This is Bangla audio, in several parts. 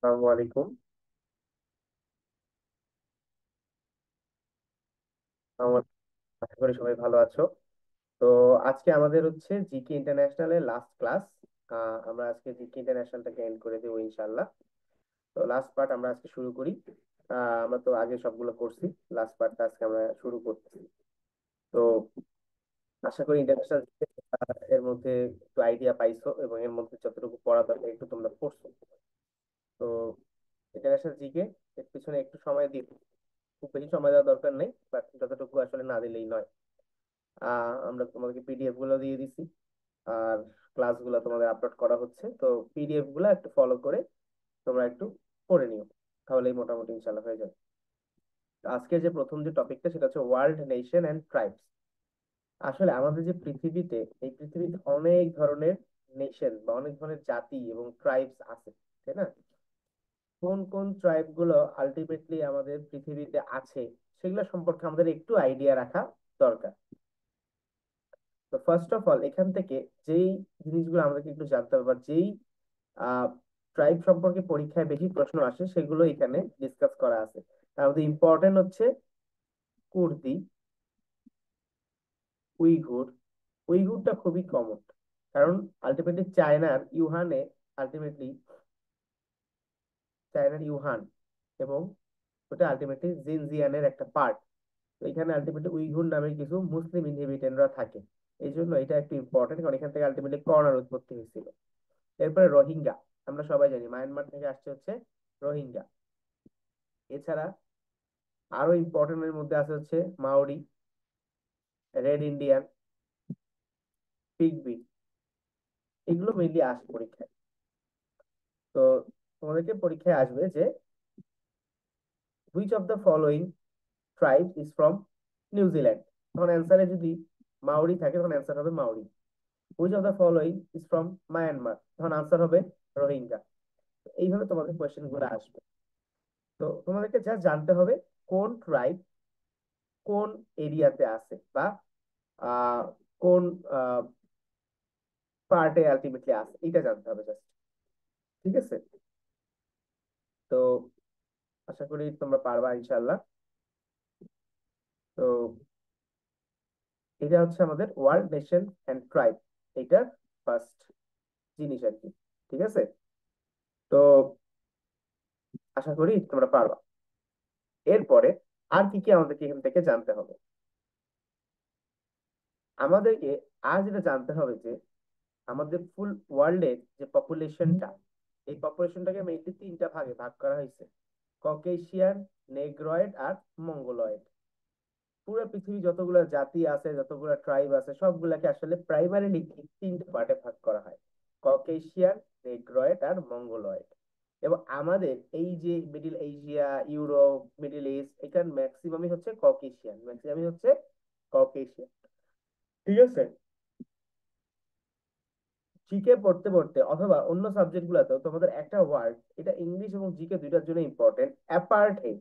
আসসালামু আলাইকুম। আমার আশা করি সবাই ভালো আছো। তো আজকে আমাদের হচ্ছে জিকে ইন্টারন্যাশনালের লাস্ট ক্লাস। আমরা আজকে জিকে ইন্টারন্যাশনালটাকে এন্ড করে দেবো ইনশাল্লাহ। তো লাস্ট পার্ট আমরা আজকে শুরু করি। আমরা তো আগে সবগুলো করছি, লাস্ট পার্টটা আজকে আমরা শুরু করতেছি। তো আশা করি ইন্টারন্যাশনাল এর মধ্যে একটু আইডিয়া পাইছো এবং এর মধ্যে যতটুকু পড়া দরকার একটু তোমরা পড়ছো। তো ইন্টারন্যাশনাল জিকে এর পিছনে একটু সময় দিই, খুব বেশি সময় দেওয়ার দরকার নেই, বাট যতটুকু আসলে না দিলেই নয়। আমরা তোমাদেরকে পিডিএফ গুলো দিয়ে দিছি, আর ক্লাসগুলো তোমাদের আপলোড করা হচ্ছে। তো পিডিএফ গুলো একটু ফলো করে তোমরা একটু পড়ে নিও, তাহলেই মোটামুটি ইনশাল্লাহ হয়ে যাবে। তো আজকে যে প্রথম যে টপিকটা সেটা হচ্ছে ওয়ার্ল্ড নেশন এন্ড ট্রাইবস। আসলে আমাদের যে পৃথিবীতে, এই পৃথিবীতে অনেক ধরনের নেশন বা অনেক ধরনের জাতি এবং ট্রাইবস আছে, তাই না? কোন কোন ট্রাইব গুলো আলটিমেটলি আমাদের পৃথিবীতে আছে সেগুলো সম্পর্কে আমাদের একটু আইডিয়া রাখা দরকার। তো ফার্স্ট অফ অল এখান থেকে যেই জিনিসগুলো আমাদেরকে একটু জানতে হবে, বা যেই ট্রাইব সম্পর্কে পরীক্ষায় বেশি প্রশ্ন আসে সেগুলো এখানে ডিসকাস করা আছে। তার মধ্যে ইম্পর্টেন্ট হচ্ছে কুর্দি, উইঘুর। উইঘুরটা খুবই কমন, কারণ আলটিমেটলি আলটিমেটলি চায়নার ইউহান, এবং ওটা আলটিমেটলি জিনজিয়ানের একটা পার্ট। তো এখানে আলটিমেটলি উইঘুর নামে কিছু মুসলিম ইনহেবিটেন্টরা থাকে। এই জন্য এটা একটু ইম্পর্টেন্ট, কারণ এখান থেকে আলটিমেটলি করোনার উৎপত্তি হয়েছিল। এরপরে রোহিঙ্গা, আমরা সবাই জানি মায়ানমার থেকে আসছে হচ্ছে রোহিঙ্গা। এছাড়া আরো ইম্পর্টেন্ট এর মধ্যে আছে হচ্ছে মাওরি, রেড ইন্ডিয়ান, পিগমি। এগুলো মেইনলি আসে পরীক্ষায়। তো তোমাদেরকে পরীক্ষায় আসবে যে which of the following tribe is from New Zealand. তখন অ্যান্সারে যদি মাওরি থাকে তখন অ্যান্সার হবে Maori. Which of the following is from Myanmar, তখন আনসার হবে রোহিঙ্গা। এইভাবে তোমাদের কোয়েশ্চেন গুলো আসবে। তো তোমাদেরকে যা জানতে হবে কোন ট্রাইব কোন এরিয়াতে আছে, বা আহ কোন পার্টে আলটিমেটলি আছে, এটা জানতে হবে জাস্ট। ঠিক আছে? তো আশা করি তোমরা পারবা ইনশাল্লাহ। তো এটা হচ্ছে আমাদের ওয়ার্ল্ড নেশন এন্ড ট্রাইব, এটার ফার্স্ট জিনিস আর কি। ঠিক আছে? তো আশা করি তোমরা পারবা। এরপরে আর কি কি আমাদেরকে এখান থেকে জানতে হবে? আমাদেরকে আর যেটা জানতে হবে যে আমাদের ফুল ওয়ার্ল্ডের যে পপুলেশনটা, এই পপুলেশনটাকে মেইনলি তিনটা ভাগে ভাগ করা হয়েছে: ককেশিয়ান, নেগ্রয়েড আর মঙ্গোলয়েড। পুরো পৃথিবী যতগুলো জাতি আছে, যতগুলো ট্রাইব আছে, সবগুলাকে আসলে প্রাইমারিলি তিনটে পার্টে ভাগ করা হয়: ককেশিয়ান, নেগ্রয়েড আর মঙ্গোলয়েড। এবং আমাদের এই যে middle Asia, Europe, middle east, এখানে ম্যাক্সিমামই হচ্ছে ককেশিয়ান, ম্যাক্সিমামই হচ্ছে ককেশিয়ান। ঠিক আছে? জিকে পড়তে পড়তে অথবা অন্য সাবজেক্ট গুলাতেও তোমাদের একটা ওয়ার্ড, এটা ইংলিশ এবং জিকে দুইটার জন্য ইম্পর্টেন্ট, অ্যাপার্টহেড।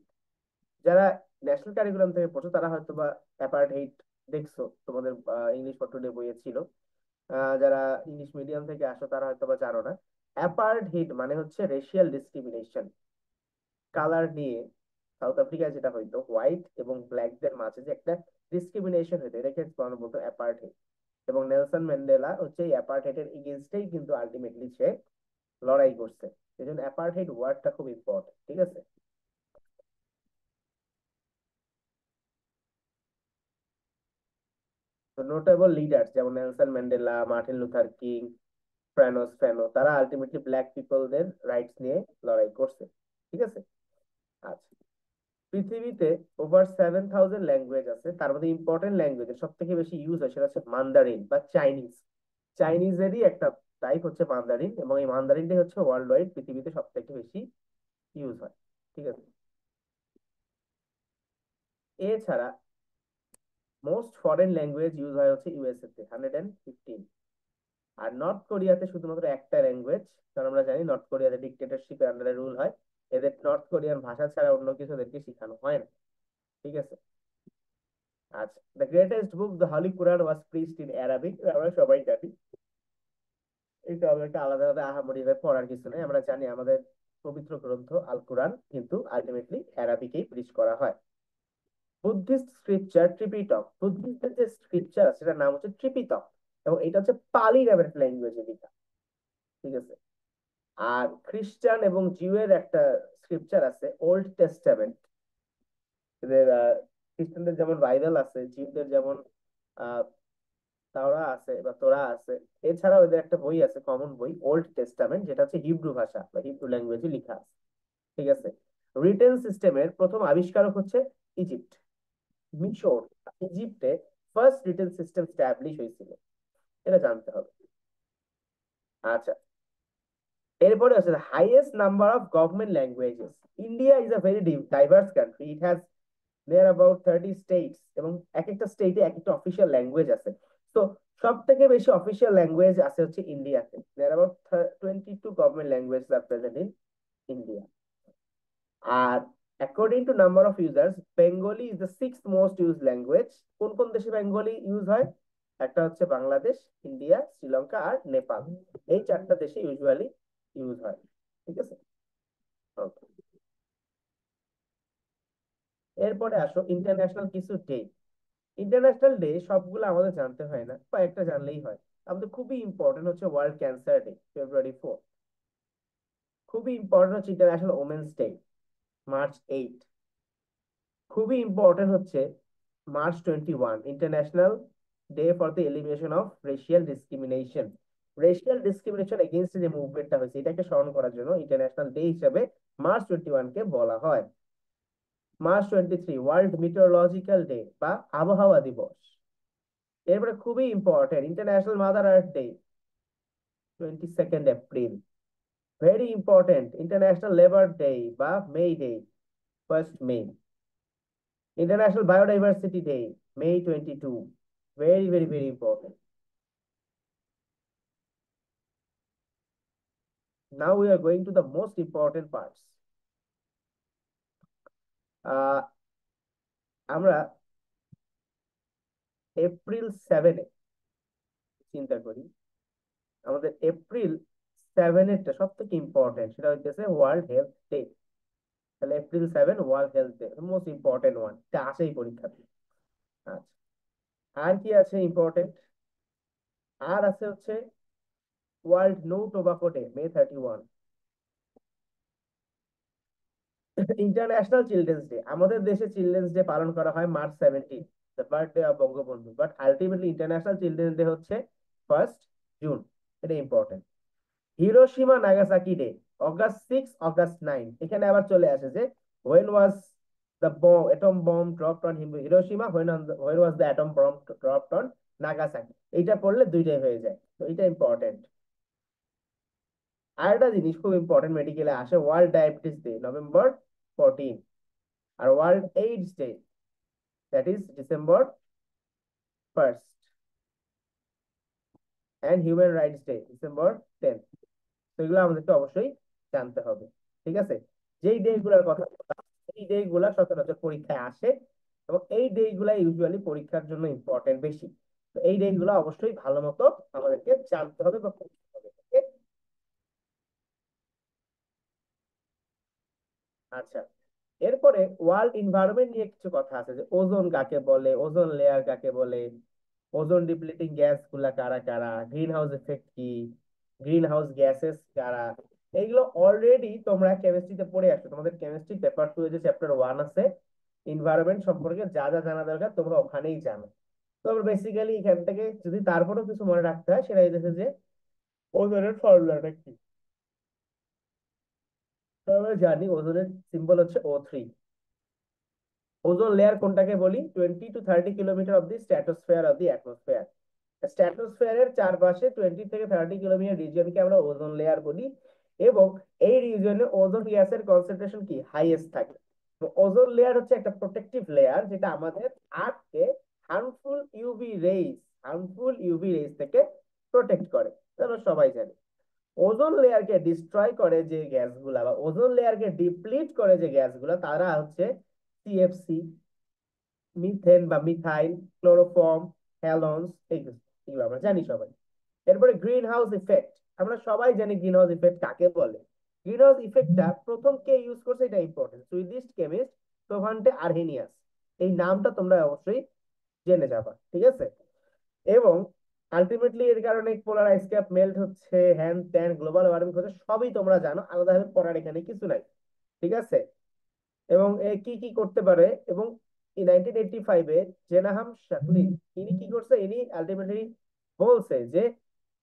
যারা ন্যাশনাল কারিকুলাম থেকে পড়ছো তারা হয়তো বা অ্যাপার্টহেড দেখছো, তোমাদের ইংলিশ পত্রটির বইয়ে ছিল। যারা ইংলিশ মিডিয়াম থেকে আসো তারা হয়তো বা জানো না। অ্যাপার্টহেড মানে হচ্ছে রেশিয়াল ডিসক্রিমিনেশন, কালার নিয়ে। সাউথ আফ্রিকায় যেটা হইতো, হোয়াইট এবং ব্ল্যাকদের মাঝে যে একটা ডিসক্রিমিনেশন হইতো, এটাকে বলতো অ্যাপার্টহেড। এবং নেলসন ম্যান্ডেলা হচ্ছে এই অ্যাপার্টহেডের এগেনস্টেই কিন্তু আলটিমেটলি সে লড়াই করছে। এই জন্য অ্যাপার্টহেড ওয়ার্ডটা খুব ইম্পর্টেন্ট। ঠিক আছে? তো নোটেবল লিডার্স যেমন Nelson Mandela, Martin Luther King, Frantz Fanon, তারা আলটিমেটলি ব্ল্যাক পিপলদের রাইটস নিয়ে লড়াই করছে। ঠিক আছে? আচ্ছা, পৃথিবীতে ওভার 7,000 ল্যাঙ্গুয়েজ আছে। তার মধ্যে ইম্পর্টেন্ট ল্যাঙ্গুয়েজ সব থেকে বেশি ইউজ হয় সেটা হচ্ছে মান্দারিন বা চাইনিজ। চাইনিজেরই একটা টাইপ হচ্ছে মান্দারিন, এবং এই মান্দারিনটাই হচ্ছে ওয়ার্ল্ড ওয়াইড পৃথিবীতে সব থেকে বেশি ইউজ হয়। ঠিক আছে? এছাড়া মোস্ট ফরেন ল্যাঙ্গুয়েজ ইউজ হয় হচ্ছে ইউএসএ তে, 115। আর নর্থ কোরিয়াতে শুধুমাত্র একটা ল্যাঙ্গুয়েজ, কারণ আমরা জানি নর্থ কোরিয়াতে ডিক্টেটরশিপের আন্ডারে রুল হয়। এদের নর্থ কোরিয়ান ভাষা ছাড়া অন্য কিছু এদেরকে শেখানো হয় না। ঠিক আছে? আচ্ছা, the greatest book the holy Quran was preached in Arabic, আমরা সবাই জানি। এটা আমাদেরকে আলাদা আলাদা আহামরি ভাবে পড়ার কিছু নেই, আমরা জানি আমাদের পবিত্র গ্রন্থ আল কোরআন কিন্তু আলটিমেটলি অ্যারাবিকেই প্রিচ করা হয়। বুদ্ধিস্ট স্ক্রিপচার ত্রিপিটক, বুদ্ধিস্টের যে স্ক্রিপচার সেটার নাম হচ্ছে ত্রিপিটক, এবং এটা হচ্ছে পালি নামের ল্যাঙ্গুয়েজে লেখা। ঠিক আছে। আর খ্রিস্টান এবং জিউয়ের একটা স্ক্রিপচার আছে ওল্ড টেস্টামেন্ট। এদের খ্রিস্টানদের যেমন বাইবেল আছে, জিউদের যেমন আহ তাওরা আছে বা তোরা আছে। এছাড়াও এদের একটা বই আছে, কমন বই, ওল্ড টেস্টামেন্ট, যেটা হচ্ছে হিব্রু ভাষা বা হিব্রু ল্যাঙ্গুয়েজে লেখা আছে। ঠিক আছে। রিটেন সিস্টেমের প্রথম আবিষ্কারক হচ্ছে ইজিপ্ট, মিশর। ইজিপ্টে ফার্স্ট রিটেন সিস্টেম স্ট্যাবলিশ হয়েছিল, এটা জানতে হবে। আচ্ছা, এরপরে হচ্ছে highest number of government languages. India is a very diverse country, it has there about 30 states, এবং এক একটা স্টেটে এক একটা অফিসিয়াল ল্যাঙ্গুয়েজ আছে। তো সব থেকে বেশি অফিসিয়াল ল্যাঙ্গুয়েজ আছে হচ্ছে ইন্ডিয়াতে। There about 22 government language are present in India. আর according to number of users, Bengali is the six most use language. কোন কোন দেশে বেঙ্গলি ইউজ হয়? একটা হচ্ছে বাংলাদেশ, ইন্ডিয়া, শ্রীলঙ্কা আর নেপাল। এই চারটা দেশে ইউজুয়ালি ইউজ হয়। ঠিক আছে। Okay. এরপরে আসো ইন্টারন্যাশনাল কিছু ডে। ইন্টারন্যাশনাল ডে সবগুলো আমাদের জানতে হয় না, কয়েকটা জানলেই হয়। আমাদের খুবই ইম্পর্টেন্ট হচ্ছে ওয়ার্ল্ড ক্যান্সার ডে, February 4। খুবই ইম্পর্টেন্ট হচ্ছে ইন্টারন্যাশনাল ওমেন্স ডে, March 8। খুবই ইম্পর্টেন্ট হচ্ছে March 21, international day for the elimination of racial discrimination. Racial discrimination against যে মুভমেন্টটা হয়েছে, এটাকে স্মরণ করার জন্য ইন্টারন্যাশনাল ডে হিসেবে March 21 কে বলা হয়। March 23, ওয়ার্ল্ড মিটেওরোলজিক্যাল ডে বা আবহাওয়া দিবস। এরপরে খুবই important international mother earth day, 22 April. Very important international labour day বা May day, 1 May. International biodiversity day, May 22। Very very very important. Now we are going to the most important parts. আমরা April 7 চিন্তা করি, আমাদের April 7 সব থেকে ইম্পর্টেন্ট, সেটা হচ্ছে ওয়ার্ল্ড হেলথ ডে। তাহলে April 7 world health day, most important one, এটা আসেই পরীক্ষাতে। আচ্ছা, আর কি আছে ইম্পর্টেন্ট? আর আছে হচ্ছে world no tobacco day, May 31। International children's day, আমাদের দেশে চিলড্রেন্স ডে পালন করা হয় March 17, the birthday of Bangabandhu, but ultimately international children's day হচ্ছে 1 জুন। এটা important. Hiroshima Nagasaki day, August 6, August 9। এখানে আবার চলে আসে যে when was the bomb atom bomb dropped on Hiroshima, when was the atom bomb dropped on Nagasaki। এইটা পড়লে দুইটাই হয়ে যায়, তো এটা ইম্পর্টেন্ট। আর একটা জিনিস খুব ইম্পর্টেন্ট, মেডিকেলে আসে, ওয়ার্ল্ড ডায়াবেটিস ডে, November 14। আর world AIDS day, that is December 1। And human rights day, December 10। তো এগুলো আমাদেরকে অবশ্যই জানতে হবে। ঠিক আছে। যেই ডে গুলার কথা বললাম, এই ডে গুলা সচরাচর পরীক্ষায় আসে, এবং এই ডে গুলা ইউজুয়ালি পরীক্ষার জন্য ইম্পর্টেন্ট বেশি। তো এই ডে গুলো অবশ্যই ভালো মতো আমাদেরকে জানতে হবে বা পড়তে হবে। Okay? আচ্ছা, এরপরে ওয়ার্ল্ড এনভায়রনমেন্ট নিয়ে কিছু কথা আছে, যে ওজোন কাকে বলে, ওজোন লেয়ার কাকে বলে, ওজোন ডিপ্লিটিং গ্যাস গুলা কারা কারা, গ্রিন হাউস এফেক্ট কি, গ্রিন হাউস গ্যাসেস কারা। এইগুলো অলরেডি তোমরা কেমিস্ট্রিতে পড়ে আসছো, তোমাদের কেমিস্ট্রি পেপার 2 যে চ্যাপ্টার 1 আছে, এনভায়রনমেন্ট সম্পর্কে যা যা জানা দরকার তোমরা ওখানেই জানো। তো বেসিক্যালি এখান থেকে যদি তারপরেও কিছু মনে রাখতে হয়, সেটা হচ্ছে যে ওজোনের ফর্মুলাটা কি। তো আমরা জানি ওজোনের সিম্বল হচ্ছে O3। ওজোন লেয়ার কোনটাকে বলি? 20 to 30 kilometre of the stratosphere of the atmosphere. স্ট্র্যাটোস্ফিয়ারের চারপাশে 20 থেকে 30 কিলোমিটার রিজিয়নকে আমরা ওজোন লেয়ার বলি, এবং এই রিজিয়নে ওজোন গ্যাসের কনসেন্ট্রেশন কি হাইয়েস্ট থাকে। তো ওজোন লেয়ার হচ্ছে একটা প্রোটেক্টিভ লেয়ার, যেটা আমাদের আর্থকে হার্মফুল ইউভি রেজ থেকে প্রোটেক্ট করে, তাহলে সবাই জানে। ওজোন লেয়ারকে ডিস্ট্রয় করে যে গ্যাসগুলা, বা ওজোন লেয়ারকে ডিপ্লিট করে যে গ্যাসগুলা, তারা হচ্ছে সিএফসি, মিথেন বা মিথাইল, ক্লোরোফর্ম, হ্যালোনস, এগুলো এগুলো আমরা জানি সবাই। এরপরে গ্রিন হাউস ইফেক্ট, আমরা সবাই জানি গ্রিন হাউস ইফেক্ট কাকে বলে। গ্রিন হাউস ইফেক্টটা প্রথম কে ইউজ করছে এটা ইম্পর্টেন্ট, সুইডিশ কেমিস্ট সোভান্টে আরহেনিয়াস। এই নামটা তোমরা অবশ্যই জেনে যাবা, ঠিক আছে? এবং আলটিমেটলি এর কারণে পোলার আইস ক্যাপ মেল্ট হচ্ছে, হ্যান ত্যান, গ্লোবাল ওয়ার্মিং হচ্ছে, সবই তোমরা জানো, আলাদাভাবে পড়ার এখানে কিছু নাই, ঠিক আছে? এবং এ কি কি করতে পারে, এবং 1985-এ জেনাহাম শাকলি ইনি কি করছে, ইনি আলটিমেটলি বলছে যে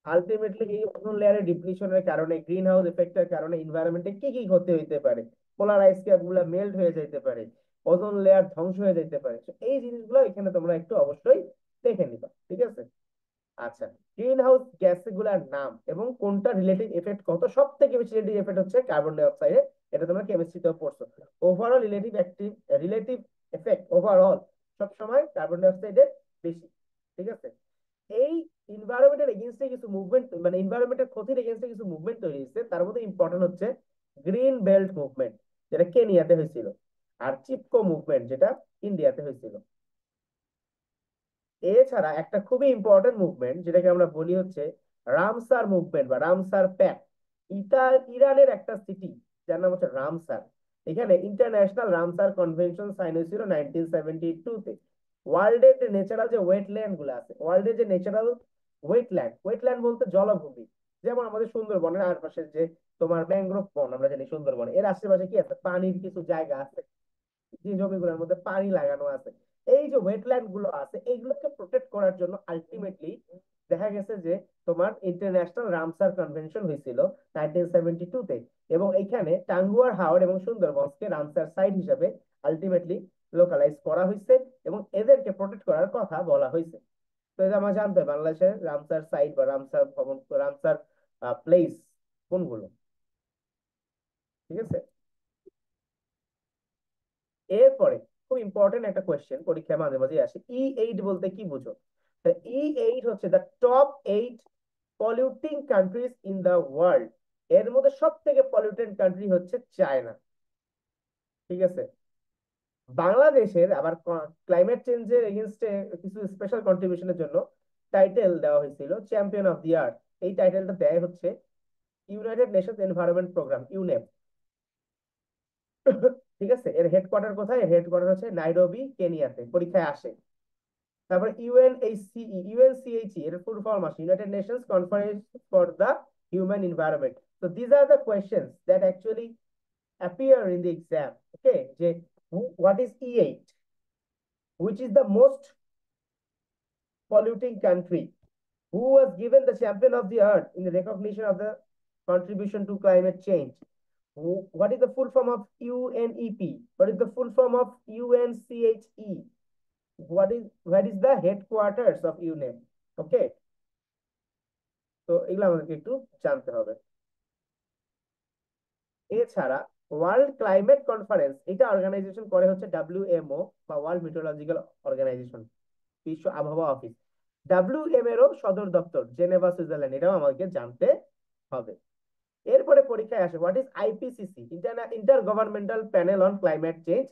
আলটিমেটলি এই ওজোন লেয়ারের ডিপ্লিশনের কারণে, গ্রিন হাউস এফেক্টের কারণে এনভায়রনমেন্টে কি কি ক্ষতি হইতে পারে, পোলার আইস ক্যাপ গুলা মেল্ট হয়ে যেতে পারে, ওজোন লেয়ার ধ্বংস হয়ে যেতে পারে। So এই জিনিসগুলো এখানে তোমরা একটু অবশ্যই দেখে নিবা, ঠিক আছে? আচ্ছা, গ্রিন হাউস গ্যাস গুলার নাম এবং কোনটা রিলেটিভ এফেক্ট কত, সব থেকে বেশি রিলেটিভ এফেক্ট হচ্ছে কার্বন ডাই অক্সাইডের। এটা তোমরা কেমিস্ট্রিতেও পড়ছো। ওভারঅল রিলেটিভ এফেক্ট ওভারঅল সব সময় কার্বন ডাই অক্সাইডের বেশি, ঠিক আছে? এই এনভায়রনমেন্টের এগেইনস্টে কিছু মুভমেন্ট, মানে এনভায়রনমেন্টের ক্ষতির এগেইনস্টে কিছু মুভমেন্ট তৈরি হয়েছে, তার মধ্যে ইম্পর্টেন্ট হচ্ছে গ্রিন বেল্ট মুভমেন্ট, যেটা কেনিয়াতে হয়েছিল, আর চিপকো মুভমেন্ট, যেটা ইন্ডিয়াতে হয়েছিল। এছাড়া একটা খুবই ইম্পর্টেন্ট মুভমেন্ট যেটাকে আমরা বলি হচ্ছে রামসার মুভমেন্ট বা রামসার প্যাক্ট। ইরানের একটা সিটি যার নাম হচ্ছে রামসার। এখানে ইন্টারন্যাশনাল রামসার কনভেনশন সাইন হয়েছিল 1972-তে। ওয়ার্ল্ডের যে ন্যাচারাল যে ওয়েটল্যান্ড গুলো আছে, ওয়ার্ল্ডের যে ন্যাচারাল ওয়েটল্যান্ড, ওয়েটল্যান্ড বলতে জলভূমি, যেমন আমাদের সুন্দরবনের আশপাশে যে তোমার ম্যানগ্রোভ বন আমরা জানি, সুন্দরবন এর আশেপাশে কি আছে, পানির কিছু জায়গা আছে, যে জমিগুলোর মধ্যে পানি লাগানো আছে। এই যে ওয়েটল্যান্ড গুলো আছে, এইগুলোকে প্রোটেক্ট করার জন্য আলটিমেটলি দেখা গেছে যে তোমার ইন্টারন্যাশনাল রামসার কনভেনশন হয়েছিল 1972-তে। এবং এখানে টাঙ্গুয়ার হাওর এবং সুন্দরবনকে রামসার সাইট হিসেবে আলটিমেটলি লোকালাইজ করা হয়েছে এবং এদেরকে প্রোটেক্ট করার কথা বলা হয়েছে। তো এটা আমরা জানতে হবে বাংলাদেশের রামসার সাইট বা রামসার ভবন, রামসার প্লেস কোনগুলো, ঠিক আছে? এরপরে খুব ইম্পর্টেন্ট একটা কোয়েশ্চেন পরীক্ষায় মাঝে মাঝে আসে, E8 বলতে কি বুঝো? E8 হচ্ছে the top 8 polluting countries in the world. এর মধ্যে সব থেকে পলিউটেড কান্ট্রি হচ্ছে চায়না, ঠিক আছে? বাংলাদেশের আবার ক্লাইমেট চেঞ্জের এগেনস্টে কিছু স্পেশাল কন্ট্রিবিউশনের জন্য টাইটেল দেওয়া হয়েছিল চ্যাম্পিয়ন অফ দি আর্থ। এই টাইটেলটা দেয় হচ্ছে United Nations Environment Programme, UNEP. ঠিক আছে, এর হেডকোয়ার্টার কোথায়? এর হেডকোয়ার্টার হচ্ছে নাইরোবি, কেনিয়াতে, পরীক্ষায় আসে। তারপর ইউএনসিএইচই এর ফুল ফর্ম আছে United Nations conference for the human environment. So these are the questions that actually appear in the exam. Okay, যে what is E8, which is the most polluting country, who was given the champion of the earth in the recognition of the contribution to climate change. What is the full form of UNEP? What is the full form of UNCHE? What is the headquarters of UNEP? Okay, তো এগুলো আমাদেরকে একটু জানতে হবে। এছাড়া ওয়ার্ল্ড ক্লাইমেট কনফারেন্স, এটা অর্গানাইজেশন করে হচ্ছে WMO বা ওয়ার্ল্ড মেট্রোলজিক্যাল অর্গানাইজেশন, বিশ্ব আবহাওয়া অফিস। WM এরও সদর দপ্তর জেনেভা, সুইজারল্যান্ড, এটাও আমাদেরকে জানতে হবে। এরপরে পরীক্ষায় আসে what is IPCC, inter governmental panel on climate change,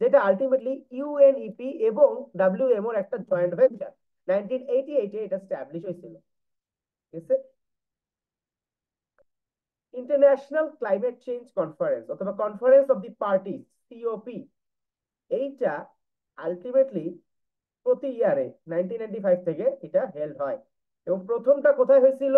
যেটা আলটিমেটলি UNEP এবং WMO এর একটা জয়েন্ট ভেঞ্চার। 1988-এ এটা স্ট্যাবলিশ হয়েছিল, ঠিক আছে? ইন্টারন্যাশনাল ক্লাইমেট চেঞ্জ কনফারেন্স অথবা conference of the parties, COP, এইটা আলটিমেটলি প্রতি ইয়ারে 1995 থেকে এটা হেল্ড হয়। এবং প্রথমটা কোথায় হয়েছিল,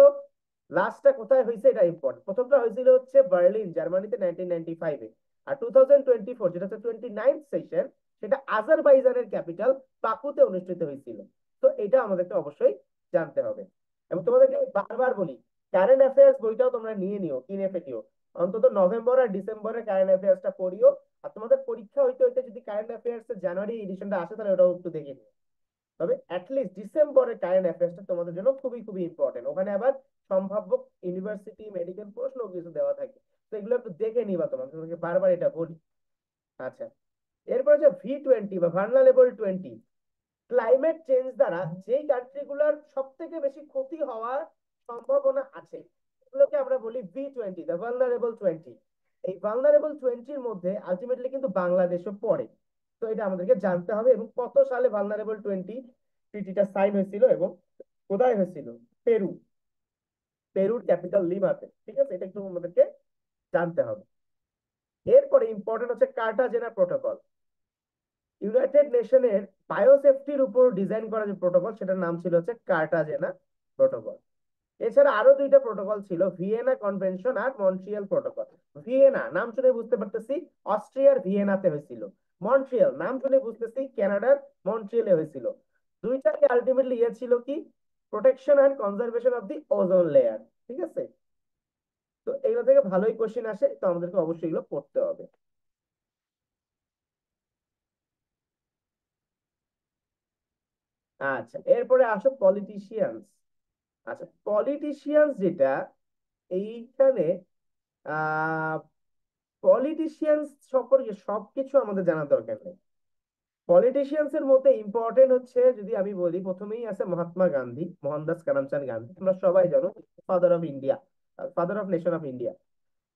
লাস্টটা কোথায় হয়েছে, এটা ইম্পর্টেন্ট। প্রথমটা হয়েছিল হচ্ছে বার্লিন, জার্মানিতে 1995-এ। আর 2024 যেটা হচ্ছে 29th সেশন, সেটা আজারবাইজানের ক্যাপিটাল বাকুতে অনুষ্ঠিত হয়েছিল। তো এটা আমাদেরকে অবশ্যই জানতে হবে। এবং তোমাদেরকে আমি বারবার বলি, কারেন্ট অ্যাফেয়ার্স বইটাও তোমরা নিয়ে নিও, কিনে ফেলিও। অন্তত নভেম্বর আর ডিসেম্বরে কারেন্ট অ্যাফেয়ার্সটা পড়িও। আর তোমাদের পরীক্ষা হইতে হইতে যদি কারেন্ট অ্যাফেয়ার্স এর জানুয়ারি এডিশনটা আসে, তাহলে ওটাও একটু দেখে নিও। তবে অ্যাটলিস্ট ডিসেম্বরের কারেন্ট অ্যাফেয়ার্সটা তোমাদের জন্য খুবই খুবই ইম্পর্টেন্ট। ওখানে আবার সম্ভাব্য ইউনিভার্সিটি মেডিকেল প্রশ্ন কিছু দেওয়া থাকে, তো এগুলো একটু দেখে নিবা, তোমাকে বারবার এটা বলি। আচ্ছা, এরপর হচ্ছে V20 বা ভালনারেবল 20। ক্লাইমেট চেঞ্জ দ্বারা যেই কান্ট্রিগুলোর সব থেকে বেশি ক্ষতি হওয়ার সম্ভাবনা আছে, এগুলোকে আমরা বলি V20, দ্য ভালনারেবল 20। এই ভালনারেবল 20-র মধ্যে আলটিমেটলি কিন্তু বাংলাদেশও পড়ে। তো এটা আমাদেরকে জানতে হবে, এবং কত সালে ভালনারেবল 20 ট্রিটিটা সাইন হয়েছিল এবং কোথায় হয়েছিল, পেরু, পেরুর ক্যাপিটাল লিমাতে, ঠিক আছে? এটা একটু আমাদেরকে জানতে হবে। এরপরে ইম্পর্টেন্ট হচ্ছে কার্টাজেনা প্রোটোকল। ইউনাইটেড নেশনের বায়োসেফটির উপর ডিজাইন করা যে প্রোটোকল, সেটার নাম ছিল হচ্ছে কার্টাজেনা প্রোটোকল। এছাড়া আরো দুইটা প্রোটোকল ছিল, ভিয়েনা কনভেনশন আর মন্ট্রিয়াল প্রোটোকল। ভিয়েনা নাম শুনে বুঝতে পারতেছি অস্ট্রিয়ার ভিয়েনাতে হয়েছিল। মন্ট্রিয়াল নাম শুনে বুঝতেছি কানাডার মন্ট্রিয়ালে হয়েছিল। দুইটাকে আলটিমেটলি ইয়ে ছিল কি, protection and conservation of the ozone layer. ঠিক আছে, তো এইগুলো থেকে ভালোই কোশ্চেন আসে, তো আমাদেরকে অবশ্যই এগুলো পড়তে হবে। আচ্ছা, এরপরে আসো পলিটিশিয়ানস। আচ্ছা, পলিটিশিয়ানস যেটা, এইখানে আহ পলিটিশিয়ানস সম্পর্কে সবকিছু আমাদের জানা দরকার নেই। পলিটিশিয়ানস এর মধ্যে ইম্পর্টেন্ট হচ্ছে, যদি আমি বলি, প্রথমেই আছে মহাত্মা গান্ধী, মোহনদাস করমচাঁদ গান্ধী, তোমরা সবাই জানো, father of India, father of nation of India.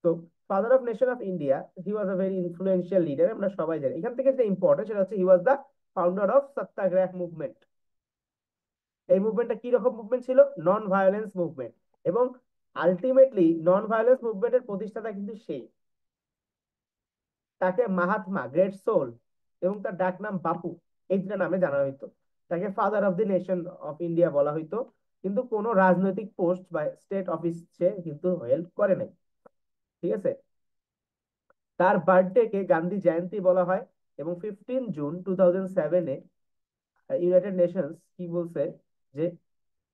তো father of nation of India, he was a very influential leader, আমরা সবাই জানি। এখান থেকে যেটা ইম্পর্টেন্ট সেটা হচ্ছে he was the founder of Satyagraha movement. এই মুভমেন্টটা কি রকম মুভমেন্ট ছিল? Non violence movement. এবং আলটিমেটলি নন ভায়োলেন্স মুভমেন্টের প্রতিষ্ঠাতা কিন্তু সেই। তাকে মাহাত্মা, গ্রেট সোল, এবং তার ডাক নাম বাপু, এই দুটা নামে জানা হইতো। তাকে father of the nation of India বলা হইতো। কিন্তু কোনো রাজনৈতিক পোস্ট বা স্টেট অফিস সে কিন্তু হেল্প করে নাই। ঠিক আছে, তার বার্থডে কে গান্ধী জয়ন্তী বলা হয়। এবং 15 জুন 2007-এ ইউনাইটেড নেশনস কি বলছে, যে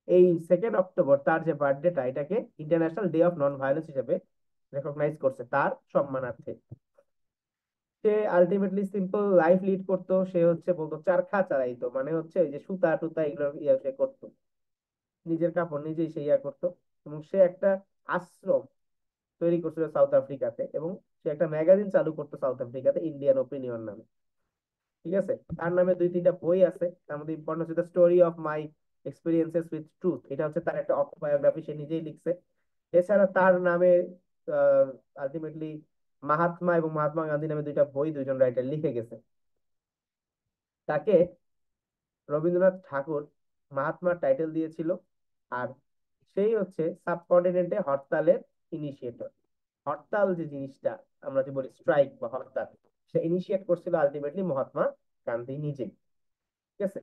এই 2 অক্টোবর তার যে বার্থডেটা, এটাকে international day of non violence হিসেবে রেকগনাইজ করছে তার সম্মানার্থে। সে আলটিমেটলি সিম্পল লাইফ লিড করতো। সে হচ্ছে বলতো চারখা চালাইতো, মানে হচ্ছে ওই যে সুতা টুতা এগুলো ইয়া সে করতো, নিজের কাপড় নিজেই সে ইয়া করতো। এবং সে একটা আশ্রম তৈরি করছিল সাউথ আফ্রিকাতে, এবং সে একটা ম্যাগাজিন চালু করতো সাউথ আফ্রিকাতে, ইন্ডিয়ান ওপিনিয়ন নামে। ঠিক আছে, তার নামে 2-3টা বই আছে, তার মধ্যে ইম্পর্টেন্ট হচ্ছে the story of my experiences with truth, এটা হচ্ছে তার একটা অটোবায়োগ্রাফি, সে নিজেই লিখছে। এছাড়া তার নামে আলটিমেটলি মাহাত্মা এবং মহাত্মা গান্ধী নামে 2টা বই দুইজন রাইটার লিখে গেছে। তাকে রবীন্দ্রনাথ ঠাকুর মাহাত্মার টাইটেল দিয়েছিল। আর সেই হচ্ছে সাবকন্টিনেন্টে হরতালের ইনিশিয়েটর। হরতাল যে জিনিসটা আমরা যে বলি স্ট্রাইক বা হরতাল, সে ইনিশিয়েট করছিল আলটিমেটলি মহাত্মা গান্ধী নিজেই। ঠিক আছে,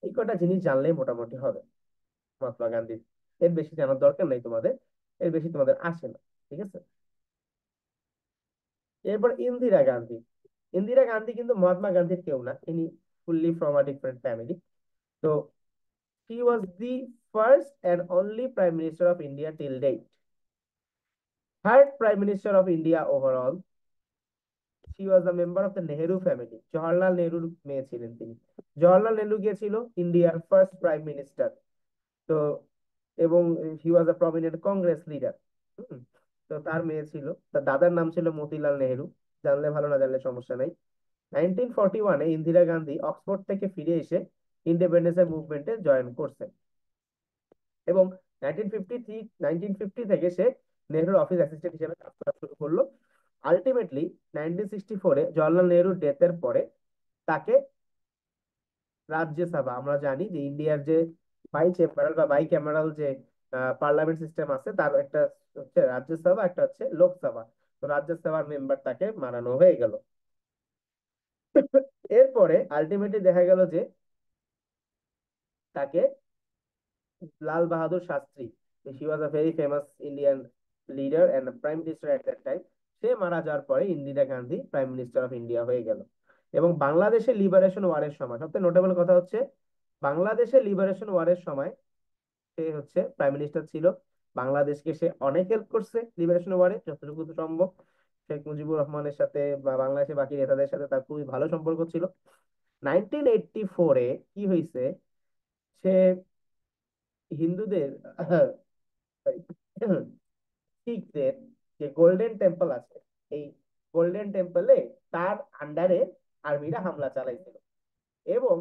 এই কটা জিনিস জানলেই মোটামুটি হবে মহাত্মা গান্ধীর। এর বেশি জানার দরকার নাই তোমাদের, এর বেশি তোমাদের আসে না। ঠিক আছে, এরপর ইন্দিরা গান্ধী। ইন্দিরা গান্ধী কিন্তু মহাত্মা গান্ধীর কেউ না, ইনি fully from a different family. তো he was the first and only prime minister of India till date, third prime minister of India overall. She was a member of the Nehru family. Jawaharlal নেহরুর মেয়ে ছিলেন তিনি। জওহরলাল নেহরু গিয়েছিল ইন্ডিয়ার ফার্স্ট প্রাইম মিনিস্টার। তো এবং he was a prominent Congress leader. তো তার মেয়ে ছিল, তার দাদার নাম ছিল মতিলাল নেহেরু। জানলে ভালো, না জানলে সমস্যা নাই। 1941-এ ইন্দিরা গান্ধী অক্সফোর্ড থেকে ফিরে এসে ইন্ডিপেন্ডেন্স মুভমেন্টে জয়েন করছেন। এবং 1950 থেকে সে নেহরুর অফিস অ্যাসিস্ট্যান্ট হিসেবে কাজ করা শুরু করলো। আলটিমেটলি 1964-এ জওয়াহরলাল নেহরুর ডেথের পরে তাকে রাজ্যসভা, আমরা জানি যে ইন্ডিয়ার যে বাই চেম্বারাল বা বাই ক্যামেরাল যে পার্লামেন্ট সিস্টেম আছে, তার একটা হচ্ছে রাজ্যসভা, একটা হচ্ছে লোকসভা। তো রাজ্যসভার মেম্বার তাকে মানানো হয়ে গেল। এরপরে আলটিমেটলি দেখা গেল যে তাকে Lal Bahadur Shastri, he was a very famous Indian leader and prime minister at that time, সে মারা যাওয়ার পরে Indira Gandhi prime minister of India হয়ে গেল। এবং বাংলাদেশের লিবারেশন ওয়ারের সময় সবচেয়ে নোটেবল কথা হচ্ছে, বাংলাদেশের লিবারেশন ওয়ারের সময় সে হচ্ছে প্রাইম মিনিস্টার ছিল। বাংলাদেশকে সে অনেক হেল্প করছে লিবারেশন ওয়ারে যতটুকু সম্ভব। শেখ মুজিবুর রহমানের সাথে বা বাংলাদেশের বাকি নেতাদের সাথে তার খুবই ভালো সম্পর্ক ছিল। 1984-এ কি হয়েছে, সে হিন্দুদের শিখদের যে গোল্ডেন টেম্পল আছে, এই গোল্ডেন টেম্পলে তার আন্ডারে আর্মিরা হামলা চালাইছিল। এবং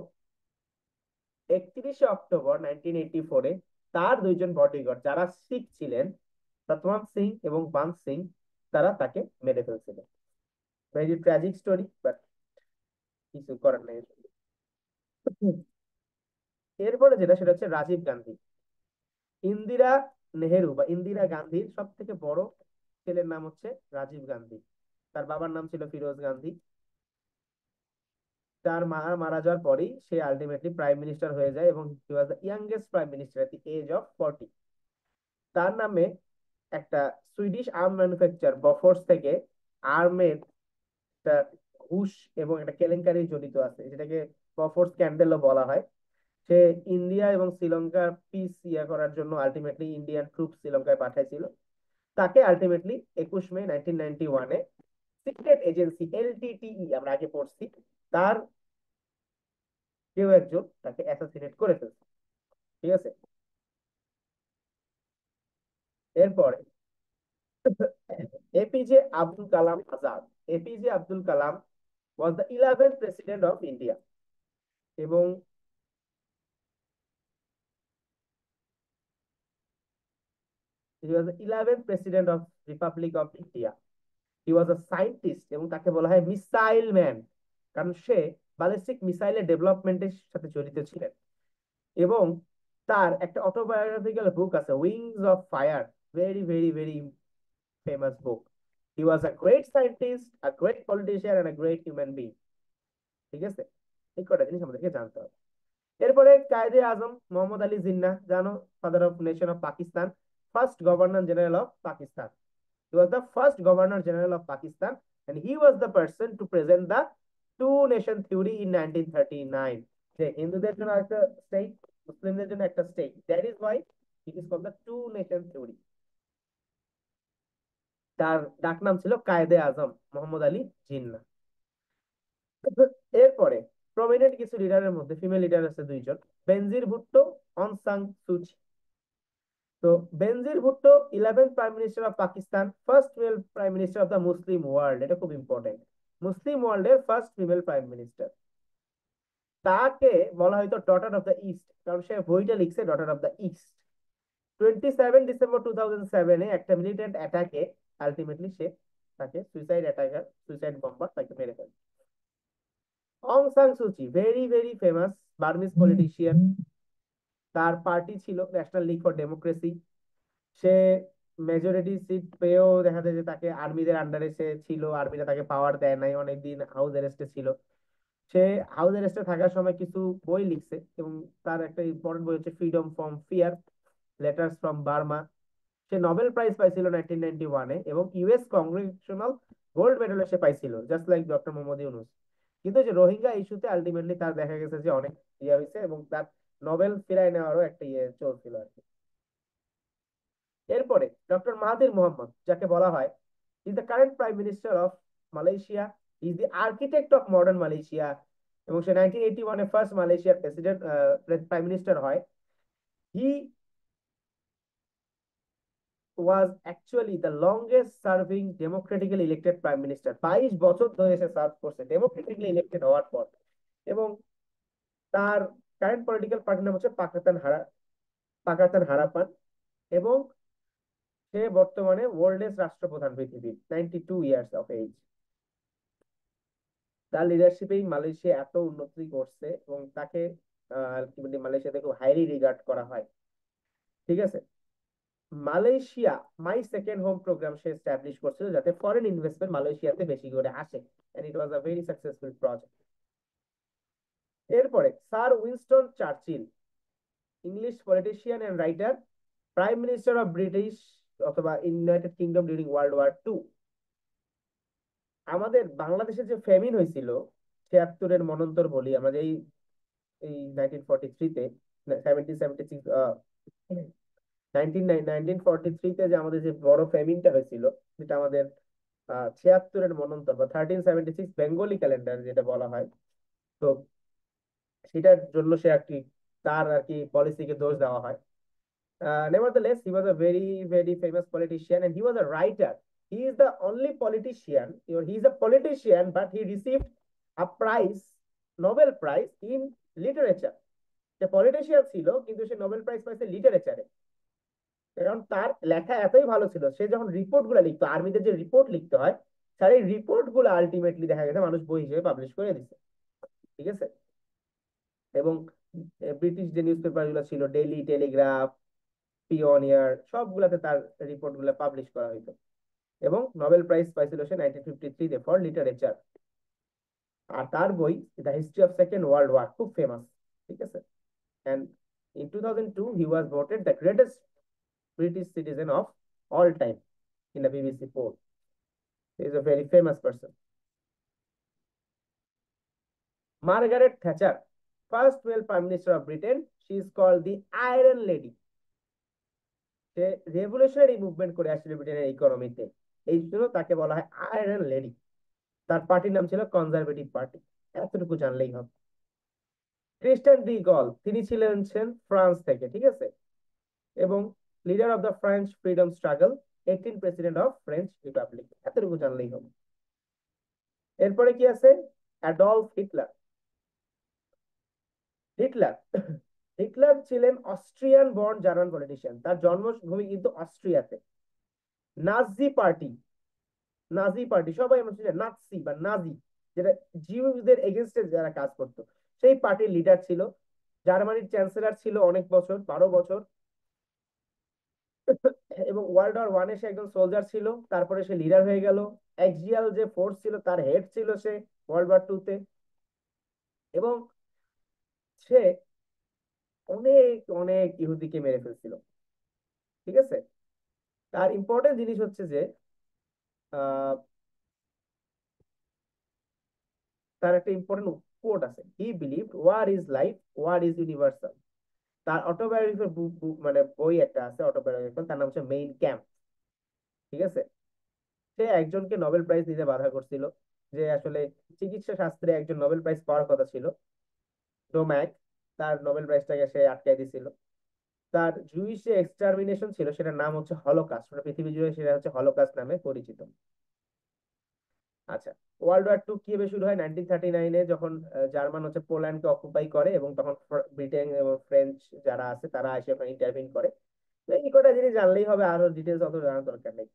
31শে অক্টোবর 1984-এ তার দুইজন বডিগার্ড যারা শিখ ছিলেন, সতওয়ান্ত সিং এবং বান্ত সিং, তারা তাকে মেরে ফেলছিল। ভেরি ট্র্যাজিক স্টোরি, বাট কিছু করার নেই। এরপরে যেটা, সেটা হচ্ছে রাজীব গান্ধী। ইন্দিরা নেহেরু বা ইন্দিরা গান্ধীর সব থেকে বড় ছেলের নাম হচ্ছে রাজীব গান্ধী। তার বাবার নাম ছিল ফিরোজ গান্ধী। তার মা মারা যাওয়ার পরেই সে আলটিমেটলি প্রাইম মিনিস্টার হয়ে যায় এবং he was the youngest prime minister at the age of 40। তার নামে একটা সুইডিশ আর্ম ম্যানুফ্যাকচার বফোর্স থেকে আর্মের একটা ঘুষ এবং একটা কেলেঙ্কারি জড়িত আছে, যেটাকে বফোর্স স্ক্যান্ডেলও বলা হয়। সে ইন্ডিয়া এবং শ্রীলঙ্কার পিস করার জন্য আলটিমেটলি ইন্ডিয়ান ট্রুপ শ্রীলঙ্কায় পাঠাইছিল। তাকে আলটিমেটলি 21 মে 1991-এ সিক্রেট এজেন্সি এলটিটিই আমরা আগে পড়ছি, তার কেউ একজন তাকে অ্যাসাসিনেট করে ফেলছে। ঠিক আছে। এরপরে APJ Abdul Kalam Azad. APJ Abdul Kalam was the 11th president of India এবং he was the 11th president of republic of India. He was a scientist এবং তাকে বলা হয় মিসাইল ম্যান, কারণ সে ব্যালিস্টিক মিসাইলের ডেভেলপমেন্টের সাথে জড়িত ছিলেন। এবং তার একটা অটোবায়োগ্রাফিক্যাল বুক আছে, Wings of Fire, very very very famous book. He was a great scientist, a great politician and a great human being. ঠিক আছে, এই কটা জিনিস আমাদেরকে জানতে হবে। এরপরে কায়েদে আজম মোহাম্মদ আলী জিন্নাহ, জানো, father of nation of Pakistan, first governor general of Pakistan. He was the first Governor General of Pakistan and he was the person to present the two nation theory in 1939. যে হিন্দুদের জন্য একটা স্টেট, মুসলিমদের জন্য একটা state, that is why it is called the two nation theory. তার ডাক নাম ছিল কায়েদে আজম মোহাম্মদ আলী জিন্নাহ। এরপরে প্রমিনেন্ট কিছু লিডারের মধ্যে ফিমেল লিডার আছে দুইজন, বেনজির ভুট্টো, অং সান সুচি। তো Benazir Bhutto 11th prime minister of Pakistan, first female prime minister of the Muslim world, এটা খুব ইম্পর্টেন্ট, মুসলিম ওয়ার্ল্ডের ফার্স্ট ফিমেল প্রাইম মিনিস্টার। তাকে বলা হয়তো ডটার অফ দ্য ইস্ট, কারণ সে বইটা লিখছে daughter of the East. 27 December 2007-এ একটা মিলিটেন্ট অ্যাটাকে আলটিমেটলি সে তাকে সুইসাইড অ্যাটাকার, সুইসাইড বম্বার তাকে মেরে ফেলে। Aung San Suu Kyi very very famous Burmese politician. তার পার্টি ছিল ন্যাশনাল লিগ ফর ডেমোক্রেসি। সে মেজরিটি সিট পেয়েও দেখা যায় যে তাকে আর্মিদের আন্ডারে সে ছিল, আর্মিরা তাকে পাওয়ার দেয় নাই, অনেকদিন হাউস অ্যারেস্টে ছিল। সে হাউস অ্যারেস্টে থাকার সময় কিছু বই লিখছে এবং তার একটা ইম্পর্টেন্ট বই হচ্ছে freedom from fear, letters from Burma. Say Nobel prize পাইছিল 1991-এ এবং ইউএস কংগ্রেশনাল গোল্ড মেডেল সে পাইছিল, just like doctor Mohammad Yunus. কিন্তু যে রোহিঙ্গা ইস্যুতে আলটিমেটলি তার দেখা গেছে যে অনেক ইয়ে হয়েছে এবং তার নোবেল ফিরায় নেওয়ারও একটা ইয়ে চলছিল আর কি। এরপরে ডক্টর মাহাথির মোহাম্মদ, যাকে বলা হয় is the current prime minister of Malaysia, is the architect of modern Malaysia এবং সে 1981-এ ফার্স্ট মালয়েশিয়ার প্রেসিডেন্ট প্রাইম মিনিস্টার হয়। He was actually the longest serving democratically elected prime minister, 22 বছর ধরে সে সার্ভ করছে ডেমোক্রেটিক্যালি ইলেক্টেড হওয়ার পর। এবং তার কারেন্ট পলিটিক্যাল পার্টির নাম হচ্ছে পাকাতান হারাপান এবং সে বর্তমানে ওয়ার্ল্ডের রাষ্ট্রপ্রধান পৃথিবীর, 92 ইয়ার্স অফ এজ। তার লিডারশিপেই মালয়েশিয়া এত উন্নতি করছে এবং তাকে আলটিমেটলি মালয়েশিয়াতে খুব হাইলি রিগার্ড করা হয়। ঠিক আছে। Malaysia my second home programme সে এস্টাবলিশ করছিল যাতে ফরেন ইনভেস্টমেন্ট মালয়েশিয়াতে বেশি করে আসে, and it was a very successful project. এরপরে sir Winston Churchill, English politician and writer, prime minister of British অথবা United Kingdom during World War 2। আমাদের বাংলাদেশে যে ফেমিন হয়েছিল 76-এর মনন্তর বলি আমরা, এই এই 1943-তে, 1776, 1943-তে যে আমাদের যে বড় ফেমিনটা হয়েছিল, যেটা আমাদের 76-এর মনন্তর বা 1376 বেঙ্গলি ক্যালেন্ডার যেটা বলা হয়। তো সেটার জন্য সে আর কি, তার আর কি পলিসিকে দোষ দেওয়া হয়। Nevertheless, he was a very, very famous politician and he was a writer. He is the only politician, or he is a politician, but he received a prize, Nobel Prize in literature. Say politician ছিল কিন্তু সে নোবেল প্রাইজ পাইছে লিটারেচারে, কারণ তার লেখা এতই ভালো ছিল। সে যখন রিপোর্ট গুলা লিখতো, আর্মিদের যে রিপোর্ট লিখতে হয়, তার এই রিপোর্ট গুলো আলটিমেটলি দেখা গেছে মানুষ বই হিসেবে পাবলিশ করে দিচ্ছে। ঠিক আছে। এবং ব্রিটিশ যে নিউজ পেপার গুলো ছিল, ডেইলি টেলিগ্রাফ, পিওনিয়ার, সবগুলাতে তার রিপোর্ট গুলো পাবলিশ করা হইতো। এবং নোবেল প্রাইজ পাইছিল সে 1953 ফর লিটারেচার। আর তার বই the history of Second World War খুব ফেমাস, ঠিক আছে। and in 2002 he was voted the greatest British citizen of all time in a BBC poll. He is a very famous person. Margaret Thatcher, first female prime minister of Britain, she is called the Iron Lady. Say revolutionary movement করে আসছিল ব্রিটেনের ইকোনমিতে, এই জন্য তাকে বলা হয় আয়রন লেডি। তার পার্টির নাম ছিল কনজারভেটিভ পার্টি, এতটুকু জানলেই হবে। ক্রিস্টিয়ান ডি গল, তিনি ছিলেন ফ্রান্স থেকে, ঠিক আছে, এবং leader of the French freedom struggle, 18 president of French Republic, এতটুকু জানলেই হবে। এরপরে কি আছে, অ্যাডলফ হিটলার। হিটলার হিটলার ছিলেন অস্ট্রিয়ান বর্ন জার্মান পলিটিশিয়ান, তার জন্মভূমি কিন্তু অস্ট্রিয়াতে। নাজি পার্টি, নাজি পার্টি সবাই আমরা চিনি, নাৎসি বা নাজি, যেটা জিউদের এগেনস্টে যারা কাজ করতো, সেই পার্টির লিডার ছিল। জার্মানির চ্যান্সেলর ছিল অনেক বছর, 12 বছর, এবং ওয়ার্ল্ড ওয়ার ওয়ানে সে একজন সোলজার ছিল, তারপরে সে লিডার হয়ে গেল। এক্সিয়াল যে ফোর্স ছিল তার হেড ছিল সে ওয়ার্ল্ড ওয়ার টুতে, এবং সে অনেক অনেক ইহুদিকে মেরে ফেলছিল, ঠিক আছে। তার ইম্পর্টেন্ট জিনিস হচ্ছে যে আহ তার একটা ইম্পর্টেন্ট কোট আছে, he believed war is life, war is universal. তার অটোবায়োগ্রাফির মানে বই একটা আছে অটোবায়োগ্রাফিক্যাল, তার নাম হচ্ছে মেইন ক্যাম্প, ঠিক আছে। সে একজনকে নোবেল প্রাইজ দিতে বাধা করছিল, যে আসলে চিকিৎসা শাস্ত্রে একজন নোবেল প্রাইজ পাওয়ার কথা ছিল, ডোম্যাক, তার নোবেল প্রাইজটাকে সে আটকাই দিছিল। তার জুইশ যে এক্সটারমিনেশন ছিল সেটার নাম হচ্ছে হলোকাস্ট, পৃথিবী জুড়ে সেটা হচ্ছে হলোকাস্ট নামে পরিচিত। আচ্ছা, ওয়ার্ল্ড ওয়ার টু কিভাবে শুরু হয়, 1939-এ যখন জার্মান হচ্ছে পোল্যান্ডকে অকুপাই করে, এবং তখন ব্রিটেন এবং ফ্রেঞ্চ যারা আছে তারা এসে ওখানে ইন্টারভিন করে। তো এই কটা জিনিস জানলেই হবে, আরো ডিটেলস অত জানার দরকার নেই।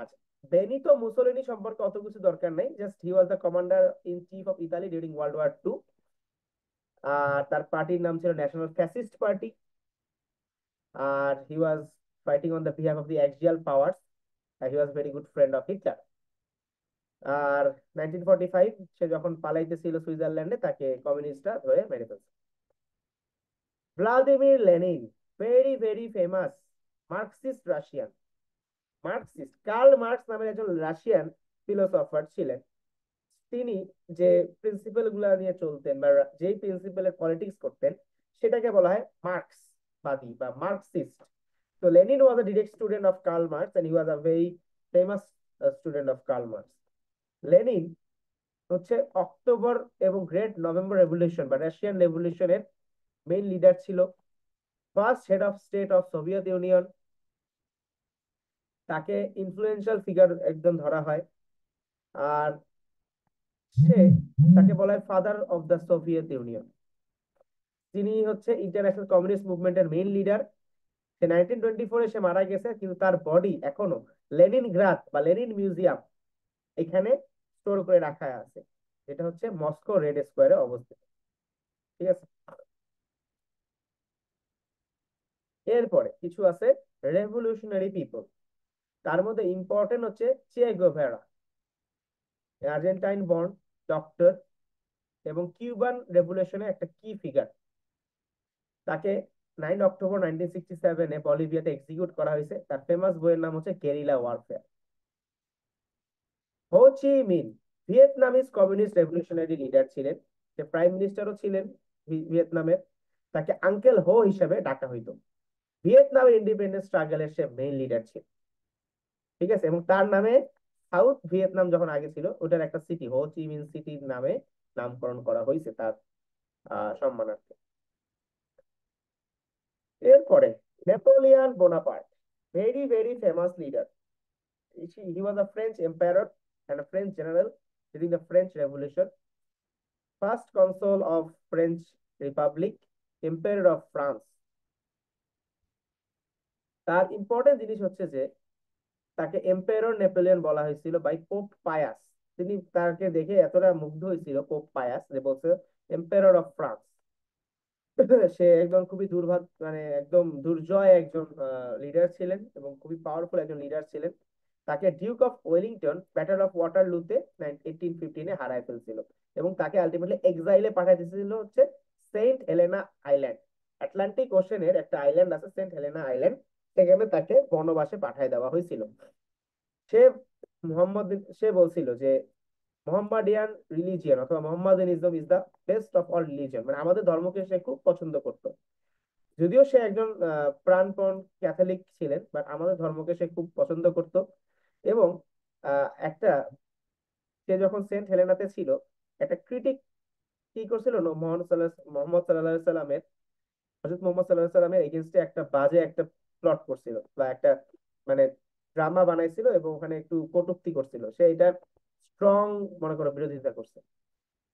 আচ্ছা, বেনিতো মুসোলিনি সম্পর্কে অত কিছু দরকার নেই, just he was the commander in chief of Italy during World War two. আর তার পার্টির নাম ছিল ন্যাশনাল ফ্যাসিস্ট পার্টি। আর he was fighting on the behalf of the axial powers, he was very good friend of Hitler. আর 1945 সে যখন পালাইতেছিল সুইজারল্যান্ডে, তাকে কমিউনিস্টরা ধরে মেরে ফেলছে। Vladimir Lenin, very very famous Marxist Russian. Marxist Karl Marx নামের একজন রাশিয়ান ফিলোসফার ছিলেন। তিনি যে প্রিন্সিপাল গুলা নিয়ে চলতেন বা যেই প্রিন্সিপালের পলিটিক্স করতেন, সেটাকে বলা হয় মার্কসবাদী বা Marxist. So Lenin was a direct student of Karl Marx and he was a very famous student of Karl Marx. Lenin হচ্ছে অক্টোবর এবং গ্রেট নভেম্বর রেভলিউশন বা রাশিয়ান রেভলিউশনের মেইন লিডার ছিল, first head of state of Soviet union. তাকে ইনফ্লুয়েন্সিয়াল ফিগার একদম ধরা হয়। আর সে, তাকে বলা হয় father of the Soviet union. তিনি হচ্ছে ইন্টারন্যাশনাল কমিউনিস্ট মুভমেন্টের মেইন লিডার। সে 1924-এ সে মারা গেছে, কিন্তু তার বডি এখনো লেনিন গ্রাদ বা লেনিন মিউজিয়াম এখানে স্টোর করে রাখা আছে, যেটা হচ্ছে মস্কো রেড স্কোয়ারে অবস্থিত, ঠিক আছে। এরপরে কিছু আছে রেভলিউশনারি পিপল, তার মধ্যে ইম্পর্টেন্ট হচ্ছে চে গুয়েভারা, আর্জেন্টাইন বর্ন ডক্টর, এবং কিউবান রেভলিউশনে একটা কি ফিগার। তাকে 9 অক্টোবর 1967-এ বলিভিয়াতে এক্সিকিউট করা হয়েছে। তার ফেমাস বইয়ের নাম হচ্ছে গেরিলা ওয়ারফেয়ার। হো চি মিন ভিয়েতনামিজ কমিউনিস্ট রেভলিউশনারি লিডার ছিলেন, সে প্রাইম মিনিস্টারও ছিলেন ভিয়েতনামের। তাকে আঙ্কেল হো হিসাবে ডাকা হইতো। ভিয়েতনামের ইন্ডিপেন্ডেন্স স্ট্রাগলের সে মেইন লিডার ছিল, ঠিক আছে। এবং তার নামে সাউথ ভিয়েতনাম যখন আগে ছিল, ওটার একটা সিটি হো চি মিন সিটির নামে নামকরণ করা হয়েছে তার সম্মানার্থে। এরপরে Napoleon Bonaparte, very very famous leader. He was a French emperor and a French general during the French Revolution, first consul of French Republic, emperor of France. তার ইম্পর্টেন্ট জিনিস হচ্ছে যে তাকে এম্পায়ার নেপোলিয়ন বলা হয়েছিল বাই পোপ পায়াস। তিনি তাকে দেখে এতটা মুগ্ধ হয়েছিল পোপ পায়াস, যে বলছে এম্পায়ার অফ ফ্রান্স। সে একদম খুবই দুর্ভাগ্য, মানে একদম দুর্জয় একজন লিডার ছিলেন এবং খুবই পাওয়ারফুল একজন লিডার ছিলেন। তাকে Duke of Wellington battle of ওয়াটারলুতে 1815-এ হারায় ফেলছিল এবং তাকে আলটিমেটলি এক্সাইলে পাঠিয়ে দিয়েছিল হচ্ছে সেন্ট হেলেনা আইল্যান্ড। আটলান্টিক ওশেনের একটা আইল্যান্ড আছে সেন্ট হেলেনা আইল্যান্ড, সেখানে তাকে বনবাসে পাঠিয়ে দেওয়া হয়েছিল। সে মোহাম্মদ সে বলছিল যে মোহাম্মদিয়ান রিলিজিয়ন অথবা Mohammedanism is the best of all religion, মানে আমাদের ধর্মকে সে খুব পছন্দ করতো। যদিও সে একজন প্রাণপণ ক্যাথলিক ছিলেন, বাট আমাদের ধর্মকে সে খুব পছন্দ করত। এবং একটা সে যখন সেন্ট হেলেনাতে ছিল, একটা ক্রিটিক কি করছিল, মোহাম্মদ সাল্লাহ সাল্লামের হযরত মোহাম্মদ সাল্লাহ সাল্লামের এগেনস্টে একটা বাজে একটা প্লট করছিল বা একটা মানে ড্রামা বানাইছিল এবং ওখানে একটু কটূক্তি করছিল, সে এটা স্ট্রং মনে করো বিরোধিতা করছে।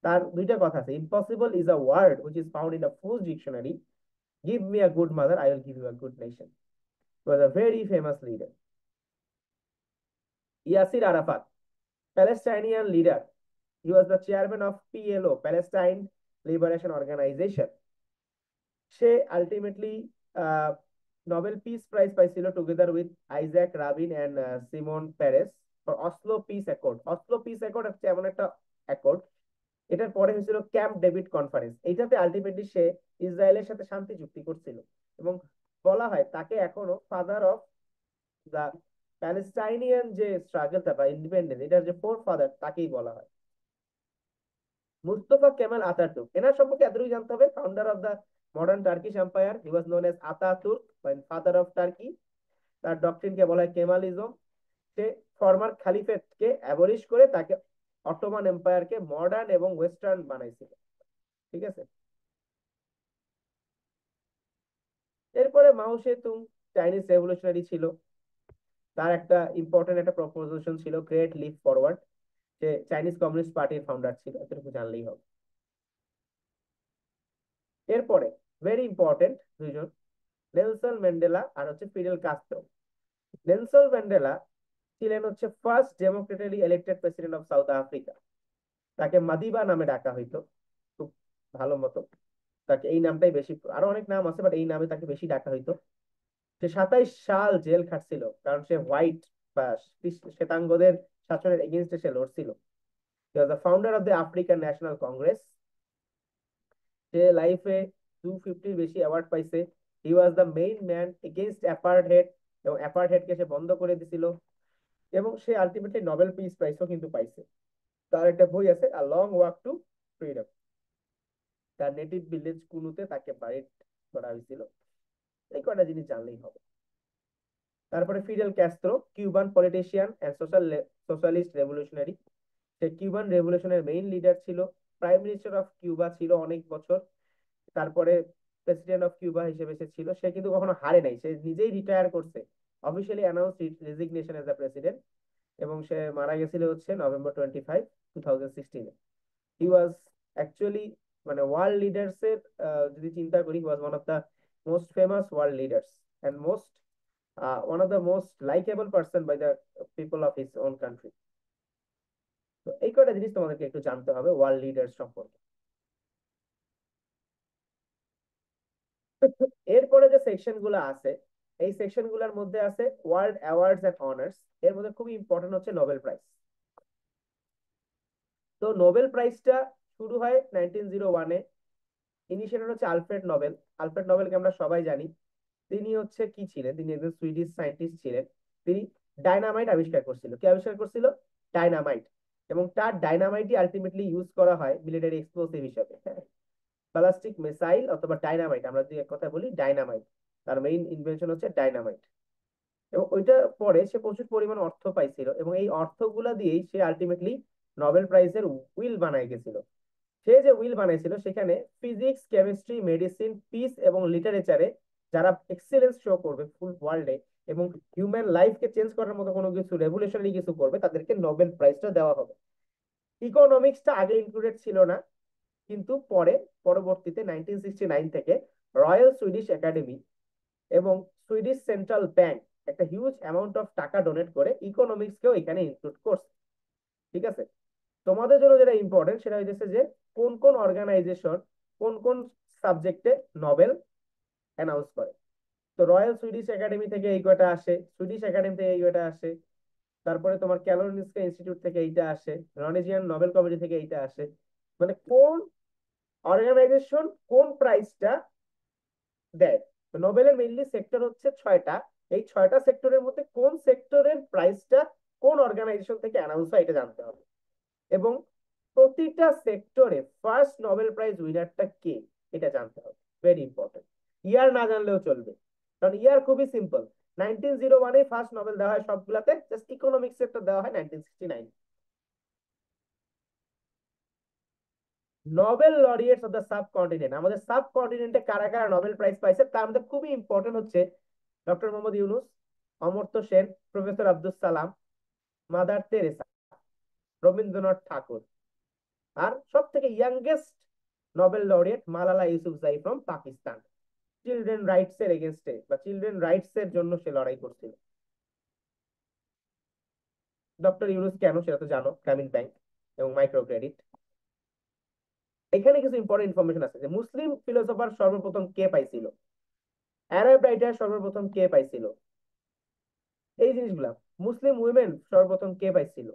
তার দুইটা কথা আছে, impossible is a word which is found in the fool's dictionary, give me a good mother, I will give you a good nation. He was a very famous leader. Yasir Arafat, Palestinian leader. He was the chairman of PLO, Palestine Liberation Organization. সে আলটিমেটলি নোবেল পিস প্রাইজ পাইছিল together with Isaac Rabin and Shimon Peres for Oslo peace accord. Oslo peace accord হচ্ছে এমন একটা অ্যাকর্ড, এটার পরে হয়েছিল ক্যাম্প ডেভিড কনফারেন্স। এইটাতে আলটিমেটলি সে ইসরায়েলের সাথে শান্তি চুক্তি করছিল এবং বলা হয় তাকে এখনো ফাদার অফ দা প্যালেস্টাইনিয়ান যে স্ট্রাগলটা বা ইন্ডিপেন্ডেন্স, এটার যে ফোর ফাদার তাকেই বলা হয়। মুস্তফা কেমাল আতাতুর্ক, এনার সম্পর্কে এতটুকু জানতে হবে, founder of the modern Turkish empire, he was known as Ataturk বা ফাদার অফ টার্কি। তার ডক্ট্রিনকে বলা হয় কেমালিজম। সে ফরমার খালিফেটকে অ্যাবলিশ করে তাকে অটোমান এম্পায়ারকে মডার্ন এবং ওয়েস্টার্ন বানাইছিল। ঠিক আছে। এরপরে মাও সেতুং চাইনিজ রেভলিউশনারি ছিল। তার একটা ইম্পর্টেন্ট একটা প্রপোজিশন ছিল গ্রেট লিপ ফরওয়ার্ড। সে চাইনিজ কমিউনিস্ট পার্টির ফাউন্ডার ছিল, এতটুকু জানলেই হবে। এরপরে ভেরি ইম্পর্টেন্ট দুইজন, নেলসন ম্যান্ডেলা আর হচ্ছে ফিডেল কাস্ত্রো। নেলসন ম্যান্ডেলা ছিলেন হচ্ছে first democratically elected president of South Africa. তাকে মাদিবা নামে ডাকা হইতো খুব ভালো মতো। তাকে এই নামটাই বেশি, আরো অনেক নাম আছে বাট এই নামে তাকে বেশি ডাকা হইতো। সে 27 সাল জেল খাটছিল কারণ সে হোয়াইট বা শ্বেতাঙ্গদের শাসনের এগেনস্টে সে লড়ছিল। He was the founder of the African National Congress. সে লাইফে 250 বেশি অ্যাওয়ার্ড পাইছে। He was the main man against apartheid, এবং অ্যাপার্টহেডকে সে বন্ধ করে দিছিল। এবং সে আলটিমেটলি নোবেল পিস প্রাইজও কিন্তু পাইছে। তার একটা বই আছে a long walk two freedom. তার নেটিভ ভিলেজ কুনুতে তাকে বাড়ি করা হয়েছিল। এই কয়টা জিনিস জানলেই হবে। তারপরে Fidel Castro, Cuban politician and socialist revolutionary. সে কিউবান রেভলিউশনের মেইন লিডার ছিল, প্রাইম মিনিস্টার অফ কিউবা ছিল অনেক বছর। তারপরে প্রেসিডেন্ট অফ কিউবা হিসেবে সে ছিল। সে কিন্তু কখনো হারে নাই, সে নিজেই রিটায়ার করছে, officially announce resignation as the president. এবং সে মারা গেছিল হচ্ছে November 25, 2016-এ। হি ওয়াজ অ্যাকচুয়ালি মানে ওয়ার্ল্ড লিডার্স এর যদি চিন্তা করি, he was one of the most famous world leaders and one of the most likeable person by the people of his own country. তো এই কয়টা জিনিস তোমাদেরকে একটু জানতে হবে ওয়ার্ল্ড লিডার্স সম্পর্কে। এরপরে যে সেকশন গুলো আছে, এই সেকশন গুলোর মধ্যে আছে ওয়ার্ল্ড অ্যাওয়ার্ডস এন্ড অনার্স। এর মধ্যে খুবই ইম্পর্টেন্ট হচ্ছে নোবেল প্রাইজ। তো নোবেল প্রাইজটা শুরু হয় 1901-এ। ইনিশিয়েটর হচ্ছে আলফ্রেড নোবেল। আলফ্রেড নোবেলকে আমরা সবাই জানি। তিনি হচ্ছে কি ছিলেন, তিনি একজন সুইডিশ সায়েন্টিস্ট ছিলেন। তিনি ডায়নামাইট আবিষ্কার করছিল। কি আবিষ্কার করছিল? ডায়নামাইট। এবং তার ডায়নামাইটই আলটিমেটলি ইউজ করা হয় মিলিটারি এক্সপ্লোসিভ হিসেবে। হ্যাঁ, ব্যালিস্টিক মিসাইল অথবা ডায়নামাইট, আমরা যদি এক কথা বলি ডায়নামাইট, তার মেইন ইনভেনশন হচ্ছে ডায়নামাইট। এবং ওইটা পরে সে প্রচুর পরিমাণ অর্থ পাইছিল এবং এই অর্থগুলা দিয়েই সে আলটিমেটলি নোবেল প্রাইজের উইল বানায় গেছিল। সে যে উইল বানাইছিল সেখানে ফিজিক্স, কেমিস্ট্রি, মেডিসিন, পিস এবং লিটারেচারে যারা এক্সেলেন্স শো করবে ফুল ওয়ার্ল্ডে এবং হিউম্যান লাইফকে চেঞ্জ করার মতো কোনো কিছু রেভলিউশনারি কিছু করবে, তাদেরকে নোবেল প্রাইজটা দেওয়া হবে। ইকোনমিক্সটা আগে ইনক্লুডেড ছিল না, কিন্তু পরে পরবর্তীতে 1969 থেকে রয়্যাল সুইডিশ একাডেমি এবং সুইডিশ সেন্ট্রাল ব্যাংক একটা হিউজ অ্যামাউন্ট অফ টাকা ডোনেট করে ইকোনমিক্সকেও এখানে ইনক্লুড করছে। ঠিক আছে। তোমাদের জন্য যেটা ইম্পর্টেন্ট সেটা হচ্ছে যে কোন কোন অর্গানাইজেশন, কোন কোন সাবজেক্টে নোবেল অ্যানাউন্স করে। তো রয়্যাল সুইডিশ একাডেমি থেকে এই কয়টা আসে, সুইডিশ একাডেমি থেকে এই কয়টা আসে, তারপরে তোমার ক্যালোনিস্কা ইনস্টিটিউট থেকে এইটা আসে, রনেজিয়ান নোবেল কমিটি থেকে এইটা আসে। মানে কোন অর্গানাইজেশন কোন প্রাইজটা দেয়। নোবেলের মেইনলি সেক্টর হচ্ছে 6টা। এই 6টা সেক্টরের মধ্যে কোন সেক্টরের প্রাইসটা কোন অর্গানাইজেশন থেকে অ্যানাউন্স হয় এটা জানতে হবে। এবং প্রতিটা সেক্টরে ফার্স্ট নোবেল প্রাইজ উইনারটা কে এটা জানতে হবে, ভেরি ইম্পর্টেন্ট। ইয়ার না জানলেও চলবে, কারণ ইয়ার খুবই সিম্পল। 1901 ফার্স্ট নোবেল দেওয়া হয় সবগুলাতে, জাস্ট ইকোনমিক্স একটা দেওয়া হয় 1969। Nobel laureates of the subcontinent, আমাদের সাবকন্টিনেন্টে কারা কারা নোবেল প্রাইজ পাইছে তার মধ্যে খুবই ইম্পর্টেন্ট হচ্ছে doctor Mohammad Yunus, Amartya Sen, professor Abdul Salam, mother Teresa, Rabindranath ঠাকুর, আর সব থেকে youngest Nobel laureate Malala Yousafzai from Pakistan. Children rights এর এগেনস্টে বা চিলড্রেন রাইটস এর জন্য সে লড়াই করছিল। ডক্টর ইউনুস কেন সেটা তো জানো, গ্রামীণ ব্যাংক এবং মাইক্রো ক্রেডিট। এখানে কিছু ইম্পর্টেন্ট ইনফরমেশন আছে যে মুসলিম ফিলোসফার সর্বপ্রথম কে পাইছিল, অ্যারাব রাইটার সর্বপ্রথম কে পাইছিল, এই জিনিসগুলা। মুসলিম উইমেন সর্বপ্রথম কে পাইছিল,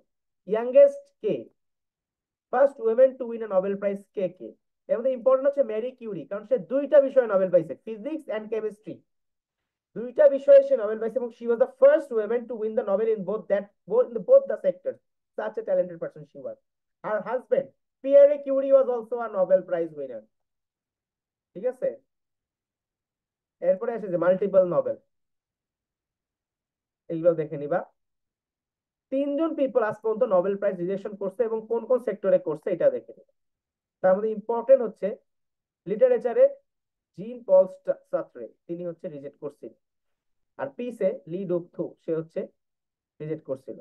ইয়াংগেস্ট কে, first women to win a Nobel prize কে কে। এর মধ্যে ইম্পর্টেন্ট হচ্ছে ম্যারি কিউরি, কারণ সে দুইটা বিষয়ে নোবেল পাইছে, ফিজিক্স এন্ড কেমিস্ট্রি। দুইটা বিষয়ে সে নোবেল পাইছে এবং she was the first women to win the Nobel in both the sectors. Such a talented person she was. Her husband Pierre Curie was also a Nobel Prize winner. ঠিক আছে, এরপরে আসে যে মাল্টিপল নোবেল, এইগুলো দেখে নিবা। 3জন পিপল আজ পর্যন্ত নোবেল প্রাইজ রিজেকশন করছে এবং কোন কোন সেক্টরে করছে এটা দেখে নিবা। তার মধ্যে ইম্পর্টেন্ট হচ্ছে লিটারেচারে জিন পল সার্ত্রে, তিনি হচ্ছে রিজেক্ট করছিল। আর পিসে লি ডুক থু, সে হচ্ছে রিজেক্ট করছিল।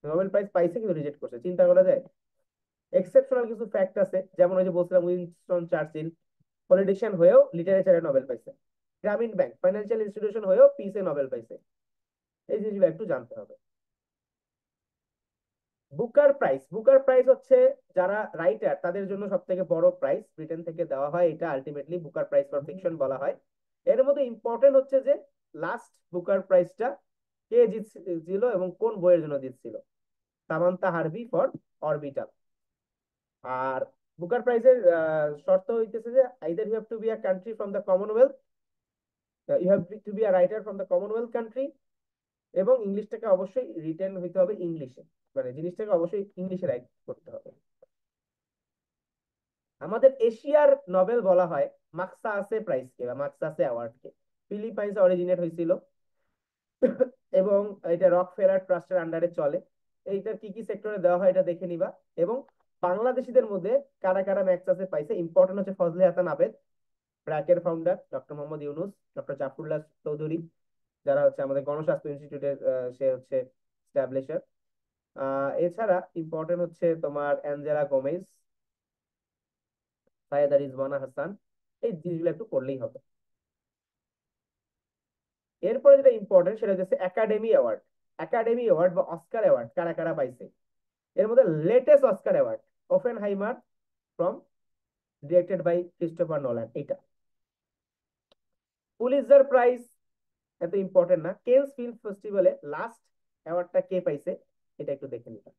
নোবেল প্রাইজ পাইছে কিন্তু রিজেক্ট করছে, চিন্তা করা যায়। এক্সেপশনাল কিছু ফ্যাক্ট আছে, যেমন ওই যে বলছিলাম উইনস্টন চার্চিল পলিটিশিয়ান হয়েও লিটারেচারে নোবেল পাইছে, গ্রামীণ ব্যাংক ফাইন্যান্সিয়াল ইনস্টিটিউশন হয়েও পিসে নোবেল পাইছে। এই জিনিসগুলো একটু জানতে হবে। বুকার প্রাইজ হচ্ছে যারা রাইটার তাদের জন্য সব থেকে বড় প্রাইজ, ব্রিটেন থেকে দেওয়া হয়, এটা ultimately Booker prize for fiction বলা হয়। এর মধ্যে ইম্পর্টেন্ট হচ্ছে যে লাস্ট বুকার প্রাইজটা কে জিতছিল এবং কোন বইয়ের জন্য জিতছিল, সামান্তা হারভি ফর অরবিটাল। আর বুকার প্রাইজের শর্ত হইতেছে যে either you have to be a country from the Commonwealth, you have to be a writer from the Commonwealth country, এবং ইংলিশটাকে অবশ্যই রিটেন হইতে হবে ইংলিশে, মানে জিনিসটাকে অবশ্যই ইংলিশে রাইট করতে হবে। আমাদের এশিয়ার নোবেল বলা হয় মাকসাসে প্রাইজ কে বা মাকসাসে অ্যাওয়ার্ড কে, ফিলিপাইন্সে অরিজিনেট হয়েছিল এবং এটা রক ফেলার ট্রাস্টের আন্ডারে চলে। এইটা কি কি সেক্টরে দেওয়া হয় এটা দেখে নিবা। এবং বাংলাদেশিদের মধ্যে কারা কারা ম্যাকসাসে পাইছে ইম্পর্টেন্ট হচ্ছে ফজলে হাসান আবেদ, ব্র্যাকের founder, doctor Mohammad Yunus, doctor Zafrullah Chowdhury, যারা হচ্ছে আমাদের গণস্বাস্থ্য ইনস্টিটিউটের সে হচ্ছে স্ট্যাবলিশার। এছাড়া ইম্পর্টেন্ট হচ্ছে তোমার অ্যাঞ্জেলা গোমেজ, সাইয়েদা রিজওয়ানা হাসান, এই জিনিসগুলো একটু করলেই হবে। এরপরে যেটা ইম্পর্টেন্ট সেটা হচ্ছে একাডেমি অ্যাওয়ার্ড। একাডেমি অ্যাওয়ার্ড বা অস্কার অ্যাওয়ার্ড কারা কারা পাইছে। এর মধ্যে latest Oscar award Oppenheimer from directed by Christopher Nolan, এটা। পুলিৎজার প্রাইজ এত ইম্পর্টেন্ট না, কেনস ফিল্ম ফেস্টিভ্যালে লাস্ট অ্যাওয়ার্ডটা কে পাইছে এটা একটু দেখে নিবা।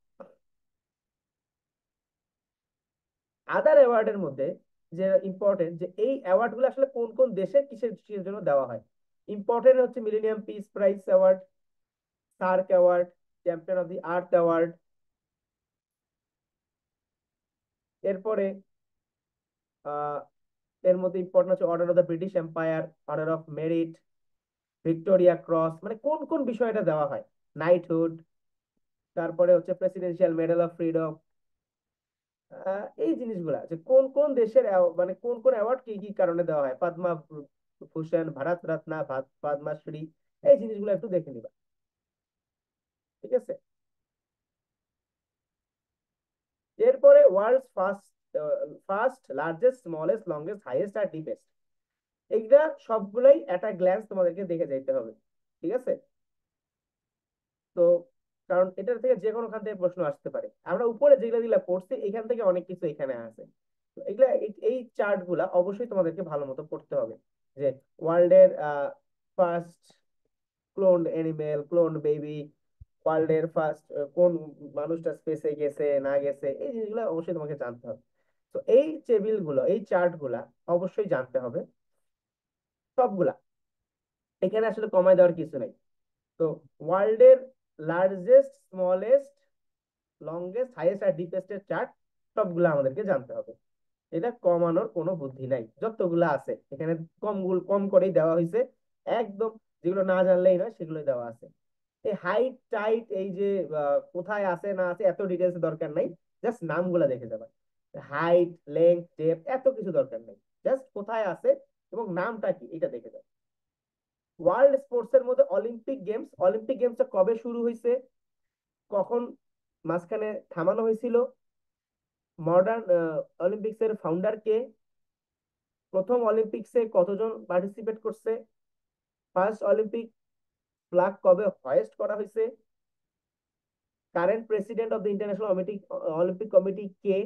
আদার অ্যাওয়ার্ডের মধ্যে যে ইম্পর্টেন্ট যে এই অ্যাওয়ার্ড গুলো আসলে কোন কোন দেশে কিসের কিসের জন্য দেওয়া হয়। ইম্পর্টেন্ট হচ্ছে millennium peace prize award, SAARC award, champion of the earth award. এরপরে আহ এর মধ্যে ইম্পর্টেন্ট হচ্ছে order of the British empire, order of merit, Victoria cross, মানে কোন কোন বিষয়টা দেওয়া হয়, নাইটহুড। তারপরে হচ্ছে প্রেসিডেন্সিয়াল মেডেল অফ ফ্রিডম। এই জিনিসগুলা যে কোন কোন দেশের মানে কোন কোন অ্যাওয়ার্ড কি কি কারণে দেওয়া হয়, পদ্মা ভূষণ, ভারত রত্ন, পদ্মশ্রী, এই জিনিসগুলো একটু দেখে নিবা। ঠিক আছে, এরপরে world first, first largest smallest longest highest আর ডিপেস্ট, এইটা সবগুলাই একটা গ্ল্যান্স তোমাদেরকে দেখে যাইতে হবে। ঠিক আছে, তো কারণ এটার থেকে যে কোনো খান থেকে প্রশ্ন আসতে পারে। আমরা উপরে যেগুলা যেগুলা পড়ছি এখান থেকে অনেক কিছু এখানে আছে। এগুলা এই চার্ট গুলা অবশ্যই তোমাদেরকে ভালো মতো পড়তে হবে, যে ওয়ার্ল্ডের first cloned animal, cloned baby, ওয়ার্ল্ডের ফার্স্ট কোন মানুষটা স্পেসে গেছে না গেছে, এই জিনিসগুলো অবশ্যই তোমাকে জানতে হবে। তো এই টেবিল গুলো, এই চার্ট গুলা অবশ্যই জানতে হবে সবগুলা। এখানে আসলে কমায় দেওয়ার কিছু নাই। তো ওয়ার্ল্ডের লার্জেস্ট, স্মলেস্ট, লংগেস্ট, হাইয়েস্ট আর ডিপেস্ট এর চার্ট সবগুলো আমাদেরকে জানতে হবে। এটা কমানোর কোনো বুদ্ধি নাই, যতগুলা আছে এখানে কম করেই দেওয়া হয়েছে। একদম যেগুলো না জানলেই নয় সেগুলোই দেওয়া আছে। এই হাইট টাইট, এই যে কোথায় আছে না আছে এত ডিটেলস দরকার নাই, জাস্ট নামগুলা দেখে যাবে। হাইট, লেন্থ, ডেপথ এত কিছু দরকার নেই, জাস্ট কোথায় আছে এবং নামটা কি এটা দেখে যাবে। ওয়ার্ল্ড স্পোর্টস এর মধ্যে অলিম্পিক গেমস, অলিম্পিক গেমসটা কবে শুরু হয়েছে, কখন মাঝখানে থামানো হয়েছিল, মডার্ন অলিম্পিক্স এর ফাউন্ডার কে, প্রথম অলিম্পিক্সে কতজন পার্টিসিপেট করছে, ফার্স্ট অলিম্পিক ফ্ল্যাগ কবে হয়েস্ট করা হয়েছে, current president of the International Olympic Committee কে,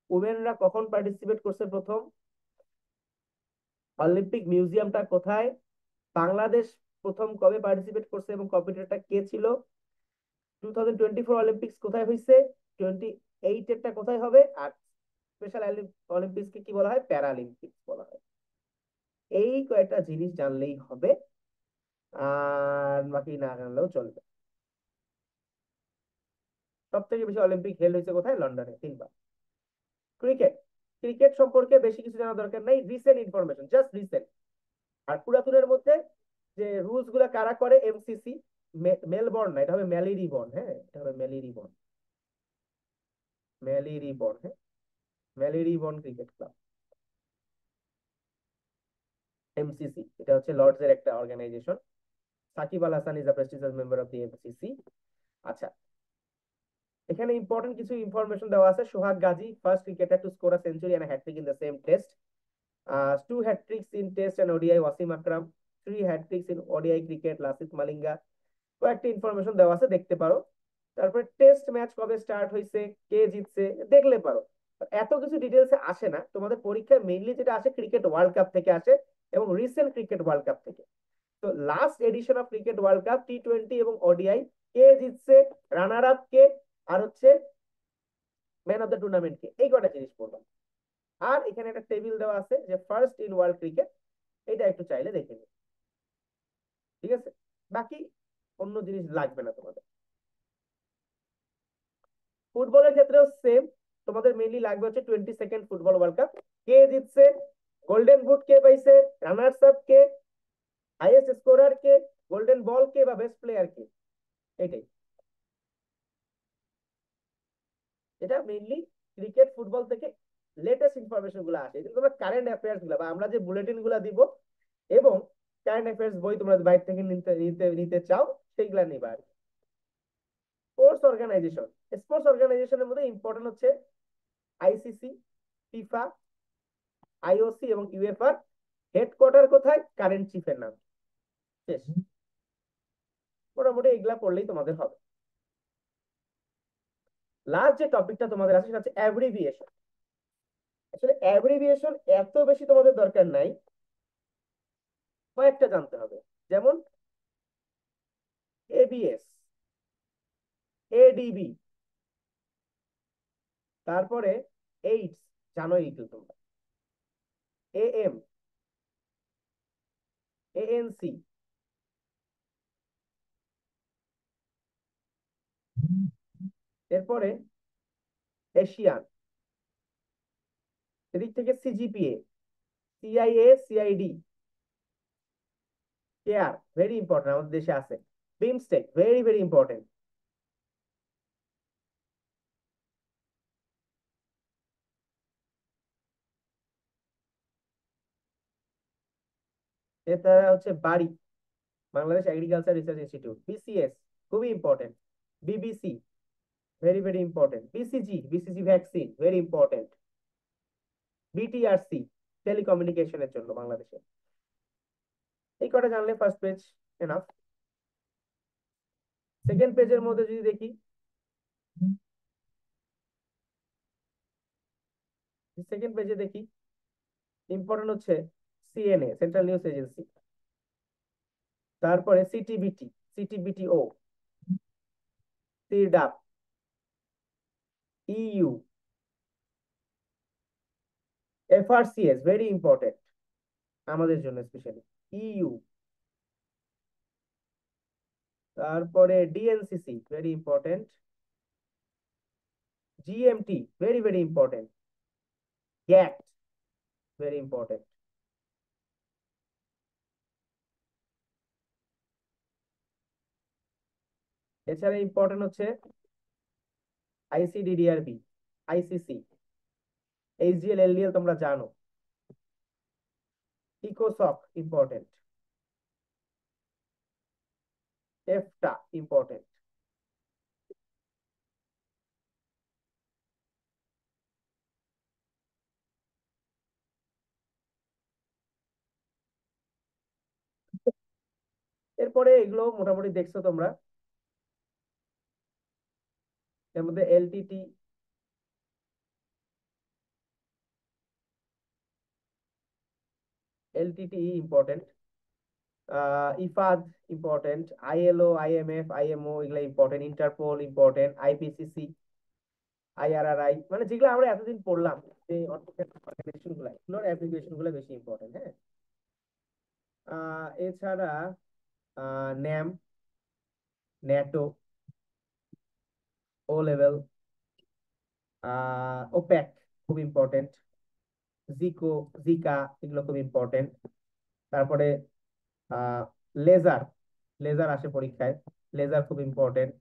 উমেনরা কখন পার্টিসিপেট করছে প্রথম, অলিম্পিক মিউজিয়ামটা কোথায়, বাংলাদেশ প্রথম কবে পার্টিসিপেট করছে এবং কম্পিটিটরটা কে ছিল, 2024 অলিম্পিক্স কোথায় হয়েছে, 28 এরটা কোথায় হবে, আর স্পেশাল অলিম্পিক্স কে কি বলা হয়, প্যারালিম্পিক্স বলা হয়। এই কয়েকটা জিনিস জানলেই হবে, আর বাকি না জানলেও চলবে। সব থেকে বেশি অলিম্পিক হেল্ড হয়েছে কোথায়, লন্ডনে 3 বার। ক্রিকেট, ক্রিকেট সম্পর্কে বেশি কিছু জানা দরকার নাই, রিসেন্ট ইনফরমেশন, জাস্ট রিসেন্ট। আর পুরাতনের মধ্যে যে রুলস গুলা কারা করে, এমসিসি, মেলবর্ন না, এটা হবে ম্যালিরিবর্ন, হ্যাঁ এটা হবে ম্যালিরিবর্ন, ম্যালিরিবর্ন, হ্যাঁ ম্যালিরিবর্ন ক্রিকেট ক্লাব, এমসিসি। এটা হচ্ছে লর্ডস এর একটা organisation. Shakib Al Hasan is a prestigious member of the MCC. আচ্ছা, এখানে ইম্পর্টেন্ট কিছু ইনফরমেশন দেওয়া আছে। Sohag Gazi, first cricketer to score a century and hat trick in the same test. Two hat tricks in Test and ODI, Wasim Akram. 3 hat tricks in ODI cricket, Lasith Malinga. কয়েকটা ইনফরমেশন দেওয়া আছে, দেখতে পারো। তারপরে টেস্ট ম্যাচ কবে স্টার্ট হয়েছে, কে জিতছে, দেখলে পারো। এত কিছু ডিটেলসে আসে না তোমাদের পরীক্ষায়, মেইনলি যেটা আসে ক্রিকেট ওয়ার্ল্ড কাপ থেকে আসে এবং রিসেন্ট ক্রিকেট ওয়ার্ল্ড কাপ থেকে। তো last edition of cricket world cup, T20 এবং ওডিআই, কে জিতছে, রানার আপ কে, আর হচ্ছে ম্যান অফ দ্য টুর্নামেন্ট কে, এই কটা জিনিস পড়বা। আর এখানে একটা টেবিল দেওয়া আছে যে ফার্স্ট ইন ওয়ার্ল্ড ক্রিকেট, এটা একটু চাইলে দেখে নিন, ঠিক আছে। বাকি অন্য জিনিস লাগবে না তোমাদের। ফুটবলের ক্ষেত্রেও সেম, তোমাদের মেইনলি লাগবে হচ্ছে 22nd ফুটবল ওয়ার্ল্ড কাপ, কে জিতছে, গোল্ডেন বুট কে পাইছে, রানার্স আপ কে, হাইয়েস্ট স্কোরার কে, গোল্ডেন বল কে বা বেস্ট প্লেয়ার কে, এটাই। এটা মেইনলি ক্রিকেট ফুটবল থেকে লেটেস্ট ইনফরমেশন গুলো আসে। এটা তোমরা কারেন্ট অ্যাফেয়ার্স গুলা বা আমরা যে বুলেটিন গুলা দিব এবং কারেন্ট অ্যাফেয়ার্স বই তোমরা বাইরে থেকে নিতে নিতে নিতে চাও সেইগুলা নিবা আর কি। স্পোর্টস অর্গানাইজেশন, স্পোর্টস অর্গানাইজেশনের মধ্যে ইম্পর্টেন্ট হচ্ছে আইসিসি, ফিফা, আইওসি এবং ইউএফআর। হেডকোয়ার্টার কোথায়, কারেন্ট চিফের নাম, শেষ। মোটামুটি এগুলা পড়লেই তোমাদের হবে। লাস্ট যে টপিকটা তোমাদের আছে সেটা হচ্ছে অ্যাব্রিভিয়েশন। আসলে অ্যাব্রিভিয়েশন এত বেশি তোমাদের দরকার নাই, কয়েকটা জানতে হবে। যেমন এবিএস, এডিবি, তারপরে এইডস, জানোই তো তোমরা, এএম, এএনসি, এরপরে এশিয়ান, এদিক থেকে CGPA, CIA, CID, CARE, very important, আমাদের দেশে আছে। BIMSTEC, very very important. এছাড়া হচ্ছে BARI, Bangladesh agriculture research institute, BCS, খুবই ইম্পর্টেন্ট। BBC, very very important. BCG, BCG vaccine, very important. BTRC, টেলিকমিউনিকেশনের জন্য বাংলাদেশে। এই কটা জানলে ফার্স্ট পেজ এনাফ। সেকেন্ড পেজের মধ্যে যদি দেখি, সেকেন্ড পেজে দেখি, ইম্পর্টেন্ট হচ্ছে সিএনএ, সেন্ট্রাল নিউজ এজেন্সি, তারপরে CTBT, CTBTO, CIRDAP, EU, FRCS, very important আমাদের জন্য স্পেশালি, ইইউ, তারপরে DNCC, very important, GMT, very very important, GATT, very important. এছাড়া ইম্পর্টেন্ট হচ্ছে আইসিডিডিআরবি, আইসিসি, এইচডিএল, এলডিএল তোমরা জানো, ইকোসক ইম্পর্টেন্ট, এফটা ইম্পর্টেন্ট। এরপরে এগুলো মোটামুটি দেখছো তোমরা। এর মধ্যে LTT, LTT important, Ifad important, ILO, IMF, IMO এগুলো ইম্পর্টেন্ট, ইন্টারপোল ইম্পর্টেন্ট, আইপিসিসি, আইআরআরআই, মানে যেগুলো আমরা এতদিন পড়লাম, যে অর্গানাইজেশন গুলো, এগুলোর অ্যাপ্লিকেশন গুলো বেশি ইম্পর্টেন্ট। হ্যাঁ, এছাড়া ন্যাম, ন্যাটো, ও লেভেল, ওপ্যাক খুব ইম্পর্টেন্ট, জিকো, জিকা এগুলো খুব ইম্পর্টেন্ট। তারপরে আহ লেজার, লেজার আসে পরীক্ষায়, লেজার খুব ইম্পর্টেন্ট,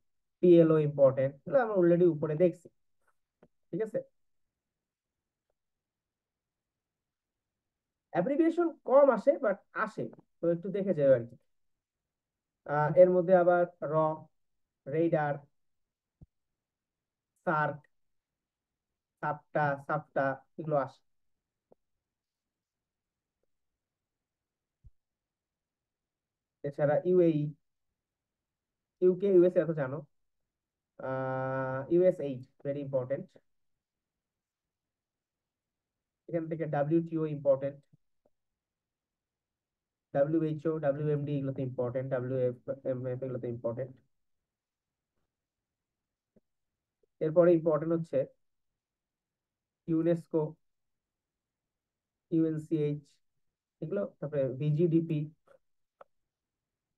পিএলও ইম্পর্টেন্ট, এগুলো আমরা অলরেডি উপরে দেখছি। ঠিক আছে, অ্যাব্রিভিয়েশন কম আসে বাট আসে, তো একটু দেখে যাও আর কি। এর মধ্যে আবার র, রেইডার, সার্ক, সাপটা, সাপটা এগুলো আসে। এছাড়া ইউএই, ইউকে, ইউএসএ এত জানো, ইউএস এইট, ভেরি ইম্পর্টেন্ট। এখান থেকে ডাব্লিউটিও ইম্পর্টেন্ট, ডাব্লিউএইচও, ডাব্লিউএমডি এগুলো তো ইম্পর্টেন্ট, ডাব্লিউএফএমএফ এগুলো তো ইম্পর্টেন্ট। এরপরে ইম্পর্টেন্ট হচ্ছে ইউনেস্কো, ইউএনসিএইচ এগুলো, তারপরে ভিজিডিপি,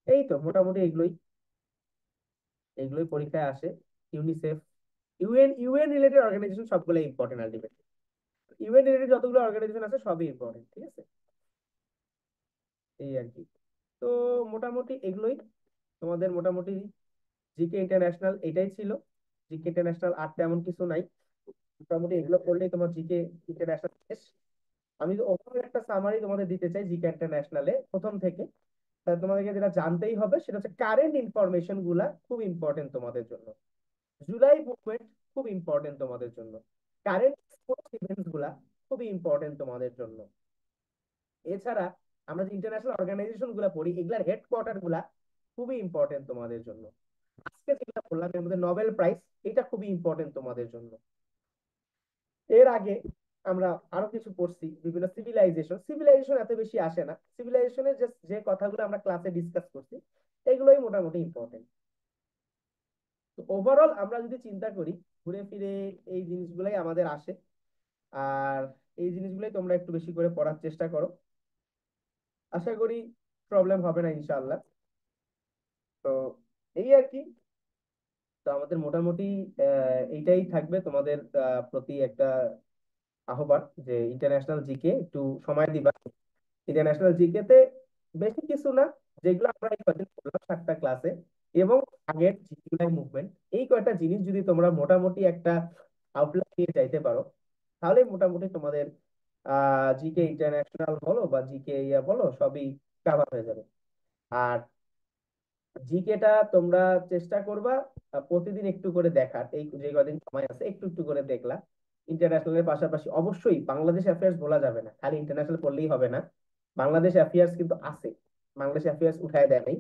এই তো মোটামুটি এগুলোই, এগুলোই পরীক্ষায় আসে। UNICEF, UN, UN related organisation সবগুলো ইম্পর্টেন্ট আলটিমেটলি, ইউএন রিলেটেড যতগুলো অর্গানাইজেশন আছে সবই ইম্পর্টেন্ট। ঠিক আছে, এই আর কি। তো মোটামুটি এগুলোই তোমাদের মোটামুটি জিকে ইন্টারন্যাশনাল এটাই ছিল। জিকে ইন্টারন্যাশনাল আর তেমন কিছু নাই, মোটামুটি এগুলো করলেই তোমার জিকে ইন্টারন্যাশনাল শেষ। আমি তো ওভারঅল একটা সামারি তোমাদের দিতে চাই জিকে ইন্টারন্যাশনালে প্রথম থেকে। তাহলে তোমাদেরকে যেটা জানতেই হবে সেটা হচ্ছে কারেন্ট ইনফরমেশন গুলা খুব ইম্পর্টেন্ট তোমাদের জন্য। জুলাই মুভমেন্ট খুব ইম্পর্টেন্ট তোমাদের জন্য। কারেন্ট স্পোর্টস ইভেন্টস গুলা খুবই ইম্পর্টেন্ট তোমাদের জন্য। এছাড়া আমরা যে ইন্টারন্যাশনাল অর্গানাইজেশন গুলা পড়ি এগুলার হেডকোয়ার্টার গুলা খুবই ইম্পর্টেন্ট তোমাদের জন্য। আজকে যেটা বললাম এর মধ্যে নোবেল প্রাইজ, এটা খুবই ইম্পর্টেন্ট তোমাদের জন্য। এর আগে আমরা আরো কিছু পড়ছি, বিভিন্ন সিভিলাইজেশন, সিভিলাইজেশন এত বেশি আসে না, সিভিলাইজেশনের যে কথাগুলো আমরা ক্লাসে ডিসকাস করছি এগুলোই মোটামুটি ইম্পর্টেন্ট। তো ওভারঅল আমরা যদি চিন্তা করি, ঘুরে ফিরে এই জিনিসগুলাই আমাদের আসে। আর এই জিনিসগুলোই তোমরা একটু বেশি করে পড়ার চেষ্টা করো, আশা করি প্রবলেম হবে না ইনশাআল্লাহ। তো এই আর কি। তো আমাদের মোটামুটি এইটাই থাকবে তোমাদের প্রতি একটা আহ্বান, যে ইন্টারন্যাশনাল জিকে একটু সময় দিবা। ইন্টারন্যাশনাল জিকে তে বেশি কিছু না, যেগুলো আমরা এই কদিন পড়লাম 7টা ক্লাসে, এবং আগের জুলাই মুভমেন্ট, এই কয়টা জিনিস যদি তোমরা মোটামুটি একটা আউটলাইন দিয়ে যাইতে পারো, তাহলে মোটামুটি তোমাদের জিকে ইন্টারন্যাশনাল বলো বা জিকে ইয়া বলো সবই কাভার হয়ে যাবে। আর জিকেটা তোমরা চেষ্টা করবা প্রতিদিন একটু করে দেখার, এই যে কদিন সময় আছে একটু একটু করে দেখলা। ইন্টারন্যাশনালের পাশাপাশি অবশ্যই বাংলাদেশ অ্যাফেয়ার্স বলা যাবে না, খালি ইন্টারন্যাশনাল পড়লেই হবে না, বাংলাদেশ অ্যাফেয়ার্স কিন্তু আছে। বাংলাদেশ অ্যাফেয়ার্স উঠায় দেয় নাই।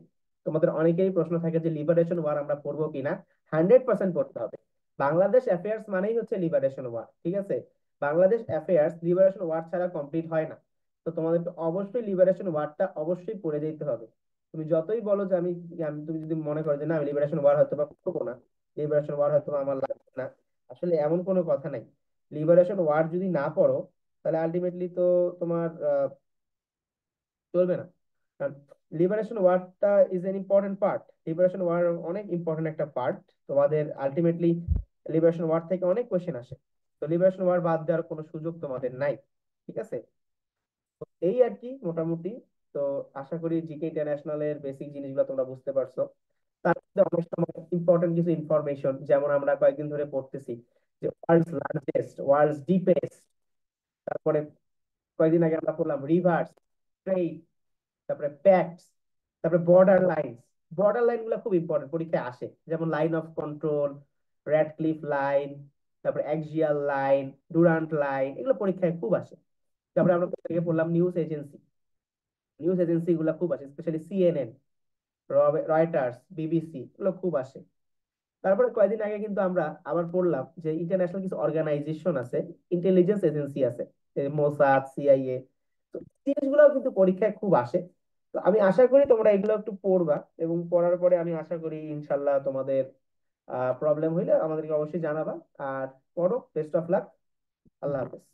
তোমাদের অনেকেই প্রশ্ন থাকে যে লিবারেশন ওয়ার আমরা পড়বো কিনা, 100% পড়তে হবে। বাংলাদেশ অ্যাফেয়ার্স মানেই হচ্ছে লিবারেশন ওয়ার, ঠিক আছে। বাংলাদেশ অ্যাফেয়ার্স লিবারেশন ওয়ার ছাড়া কমপ্লিট হয় না। তো তোমাদেরকে অবশ্যই লিবারেশন ওয়ারটা অবশ্যই পড়ে যেতে হবে। তুমি যতই বলো যে তুমি যদি মনে করো যে না আমি লিবারেশন ওয়ার হয়তো বা পড়বো না, লিবারেশন ওয়ার হয়তো বা আমার লাগবে না, আসলে এমন কোনো কথা নাই। লিবারেশন ওয়ার যদি না পড়ো তাহলে আলটিমেটলি তো তোমার চলবে না। কারণ লিবারেশন ওয়ারটা is an important part, liberation war অনেক ইম্পর্টেন্ট একটা পার্ট। তোমাদের আলটিমেটলি লিবারেশন ওয়ার থেকে অনেক কোশ্চেন আসে। তো লিবারেশন ওয়ার বাদ দেওয়ার কোনো সুযোগ তোমাদের নাই। ঠিক আছে, তো এই আর কি মোটামুটি। তো আশা করি জিকে ইন্টারন্যাশনালের বেসিক জিনিসগুলো তোমরা বুঝতে পারছো। তার মধ্যে অনেক সময় ইম্পর্টেন্ট কিছু ইনফরমেশন, যেমন আমরা কয়েকদিন ধরে পড়তেছি যে ওয়ার্ল্ডস লার্জেস্ট, ওয়ার্ল্ডস ডিপেস্ট, তারপরে কয়েকদিন আগে আমরা পড়লাম রিভার্স, তারপরে প্যাক্টস, তারপরে বর্ডার লাইন। বর্ডার লাইন গুলো খুব ইম্পর্টেন্ট, পরীক্ষায় আসে, যেমন line of control, Radcliffe line, তারপরে অ্যাক্সিয়াল লাইন, ডুরান্ট লাইন, এগুলো পরীক্ষায় খুব আসে। তারপরে আমরা থেকে পড়লাম নিউজ এজেন্সি, নিউজ এজেন্সি গুলো খুব আসে, স্পেশালি সিএনএন, রয়টার্স, বিবিসি, এগুলো খুব আসে। তারপরে কয়েকদিন আগে কিন্তু আমরা আবার পড়লাম যে ইন্টারন্যাশনাল কিছু অর্গানাইজেশন আছে, ইন্টেলিজেন্স এজেন্সি আছে, মোসাদ, সিআইএ, তো জিনিসগুলো কিন্তু পরীক্ষায় খুব আসে। তো আমি আশা করি তোমরা এগুলো একটু পড়বা, এবং পড়ার পরে আমি আশা করি ইনশাল্লাহ তোমাদের প্রবলেম হইলে আমাদেরকে অবশ্যই জানাবা। আর পড়ো, বেস্ট অফ লাক, আল্লাহ হাফেজ।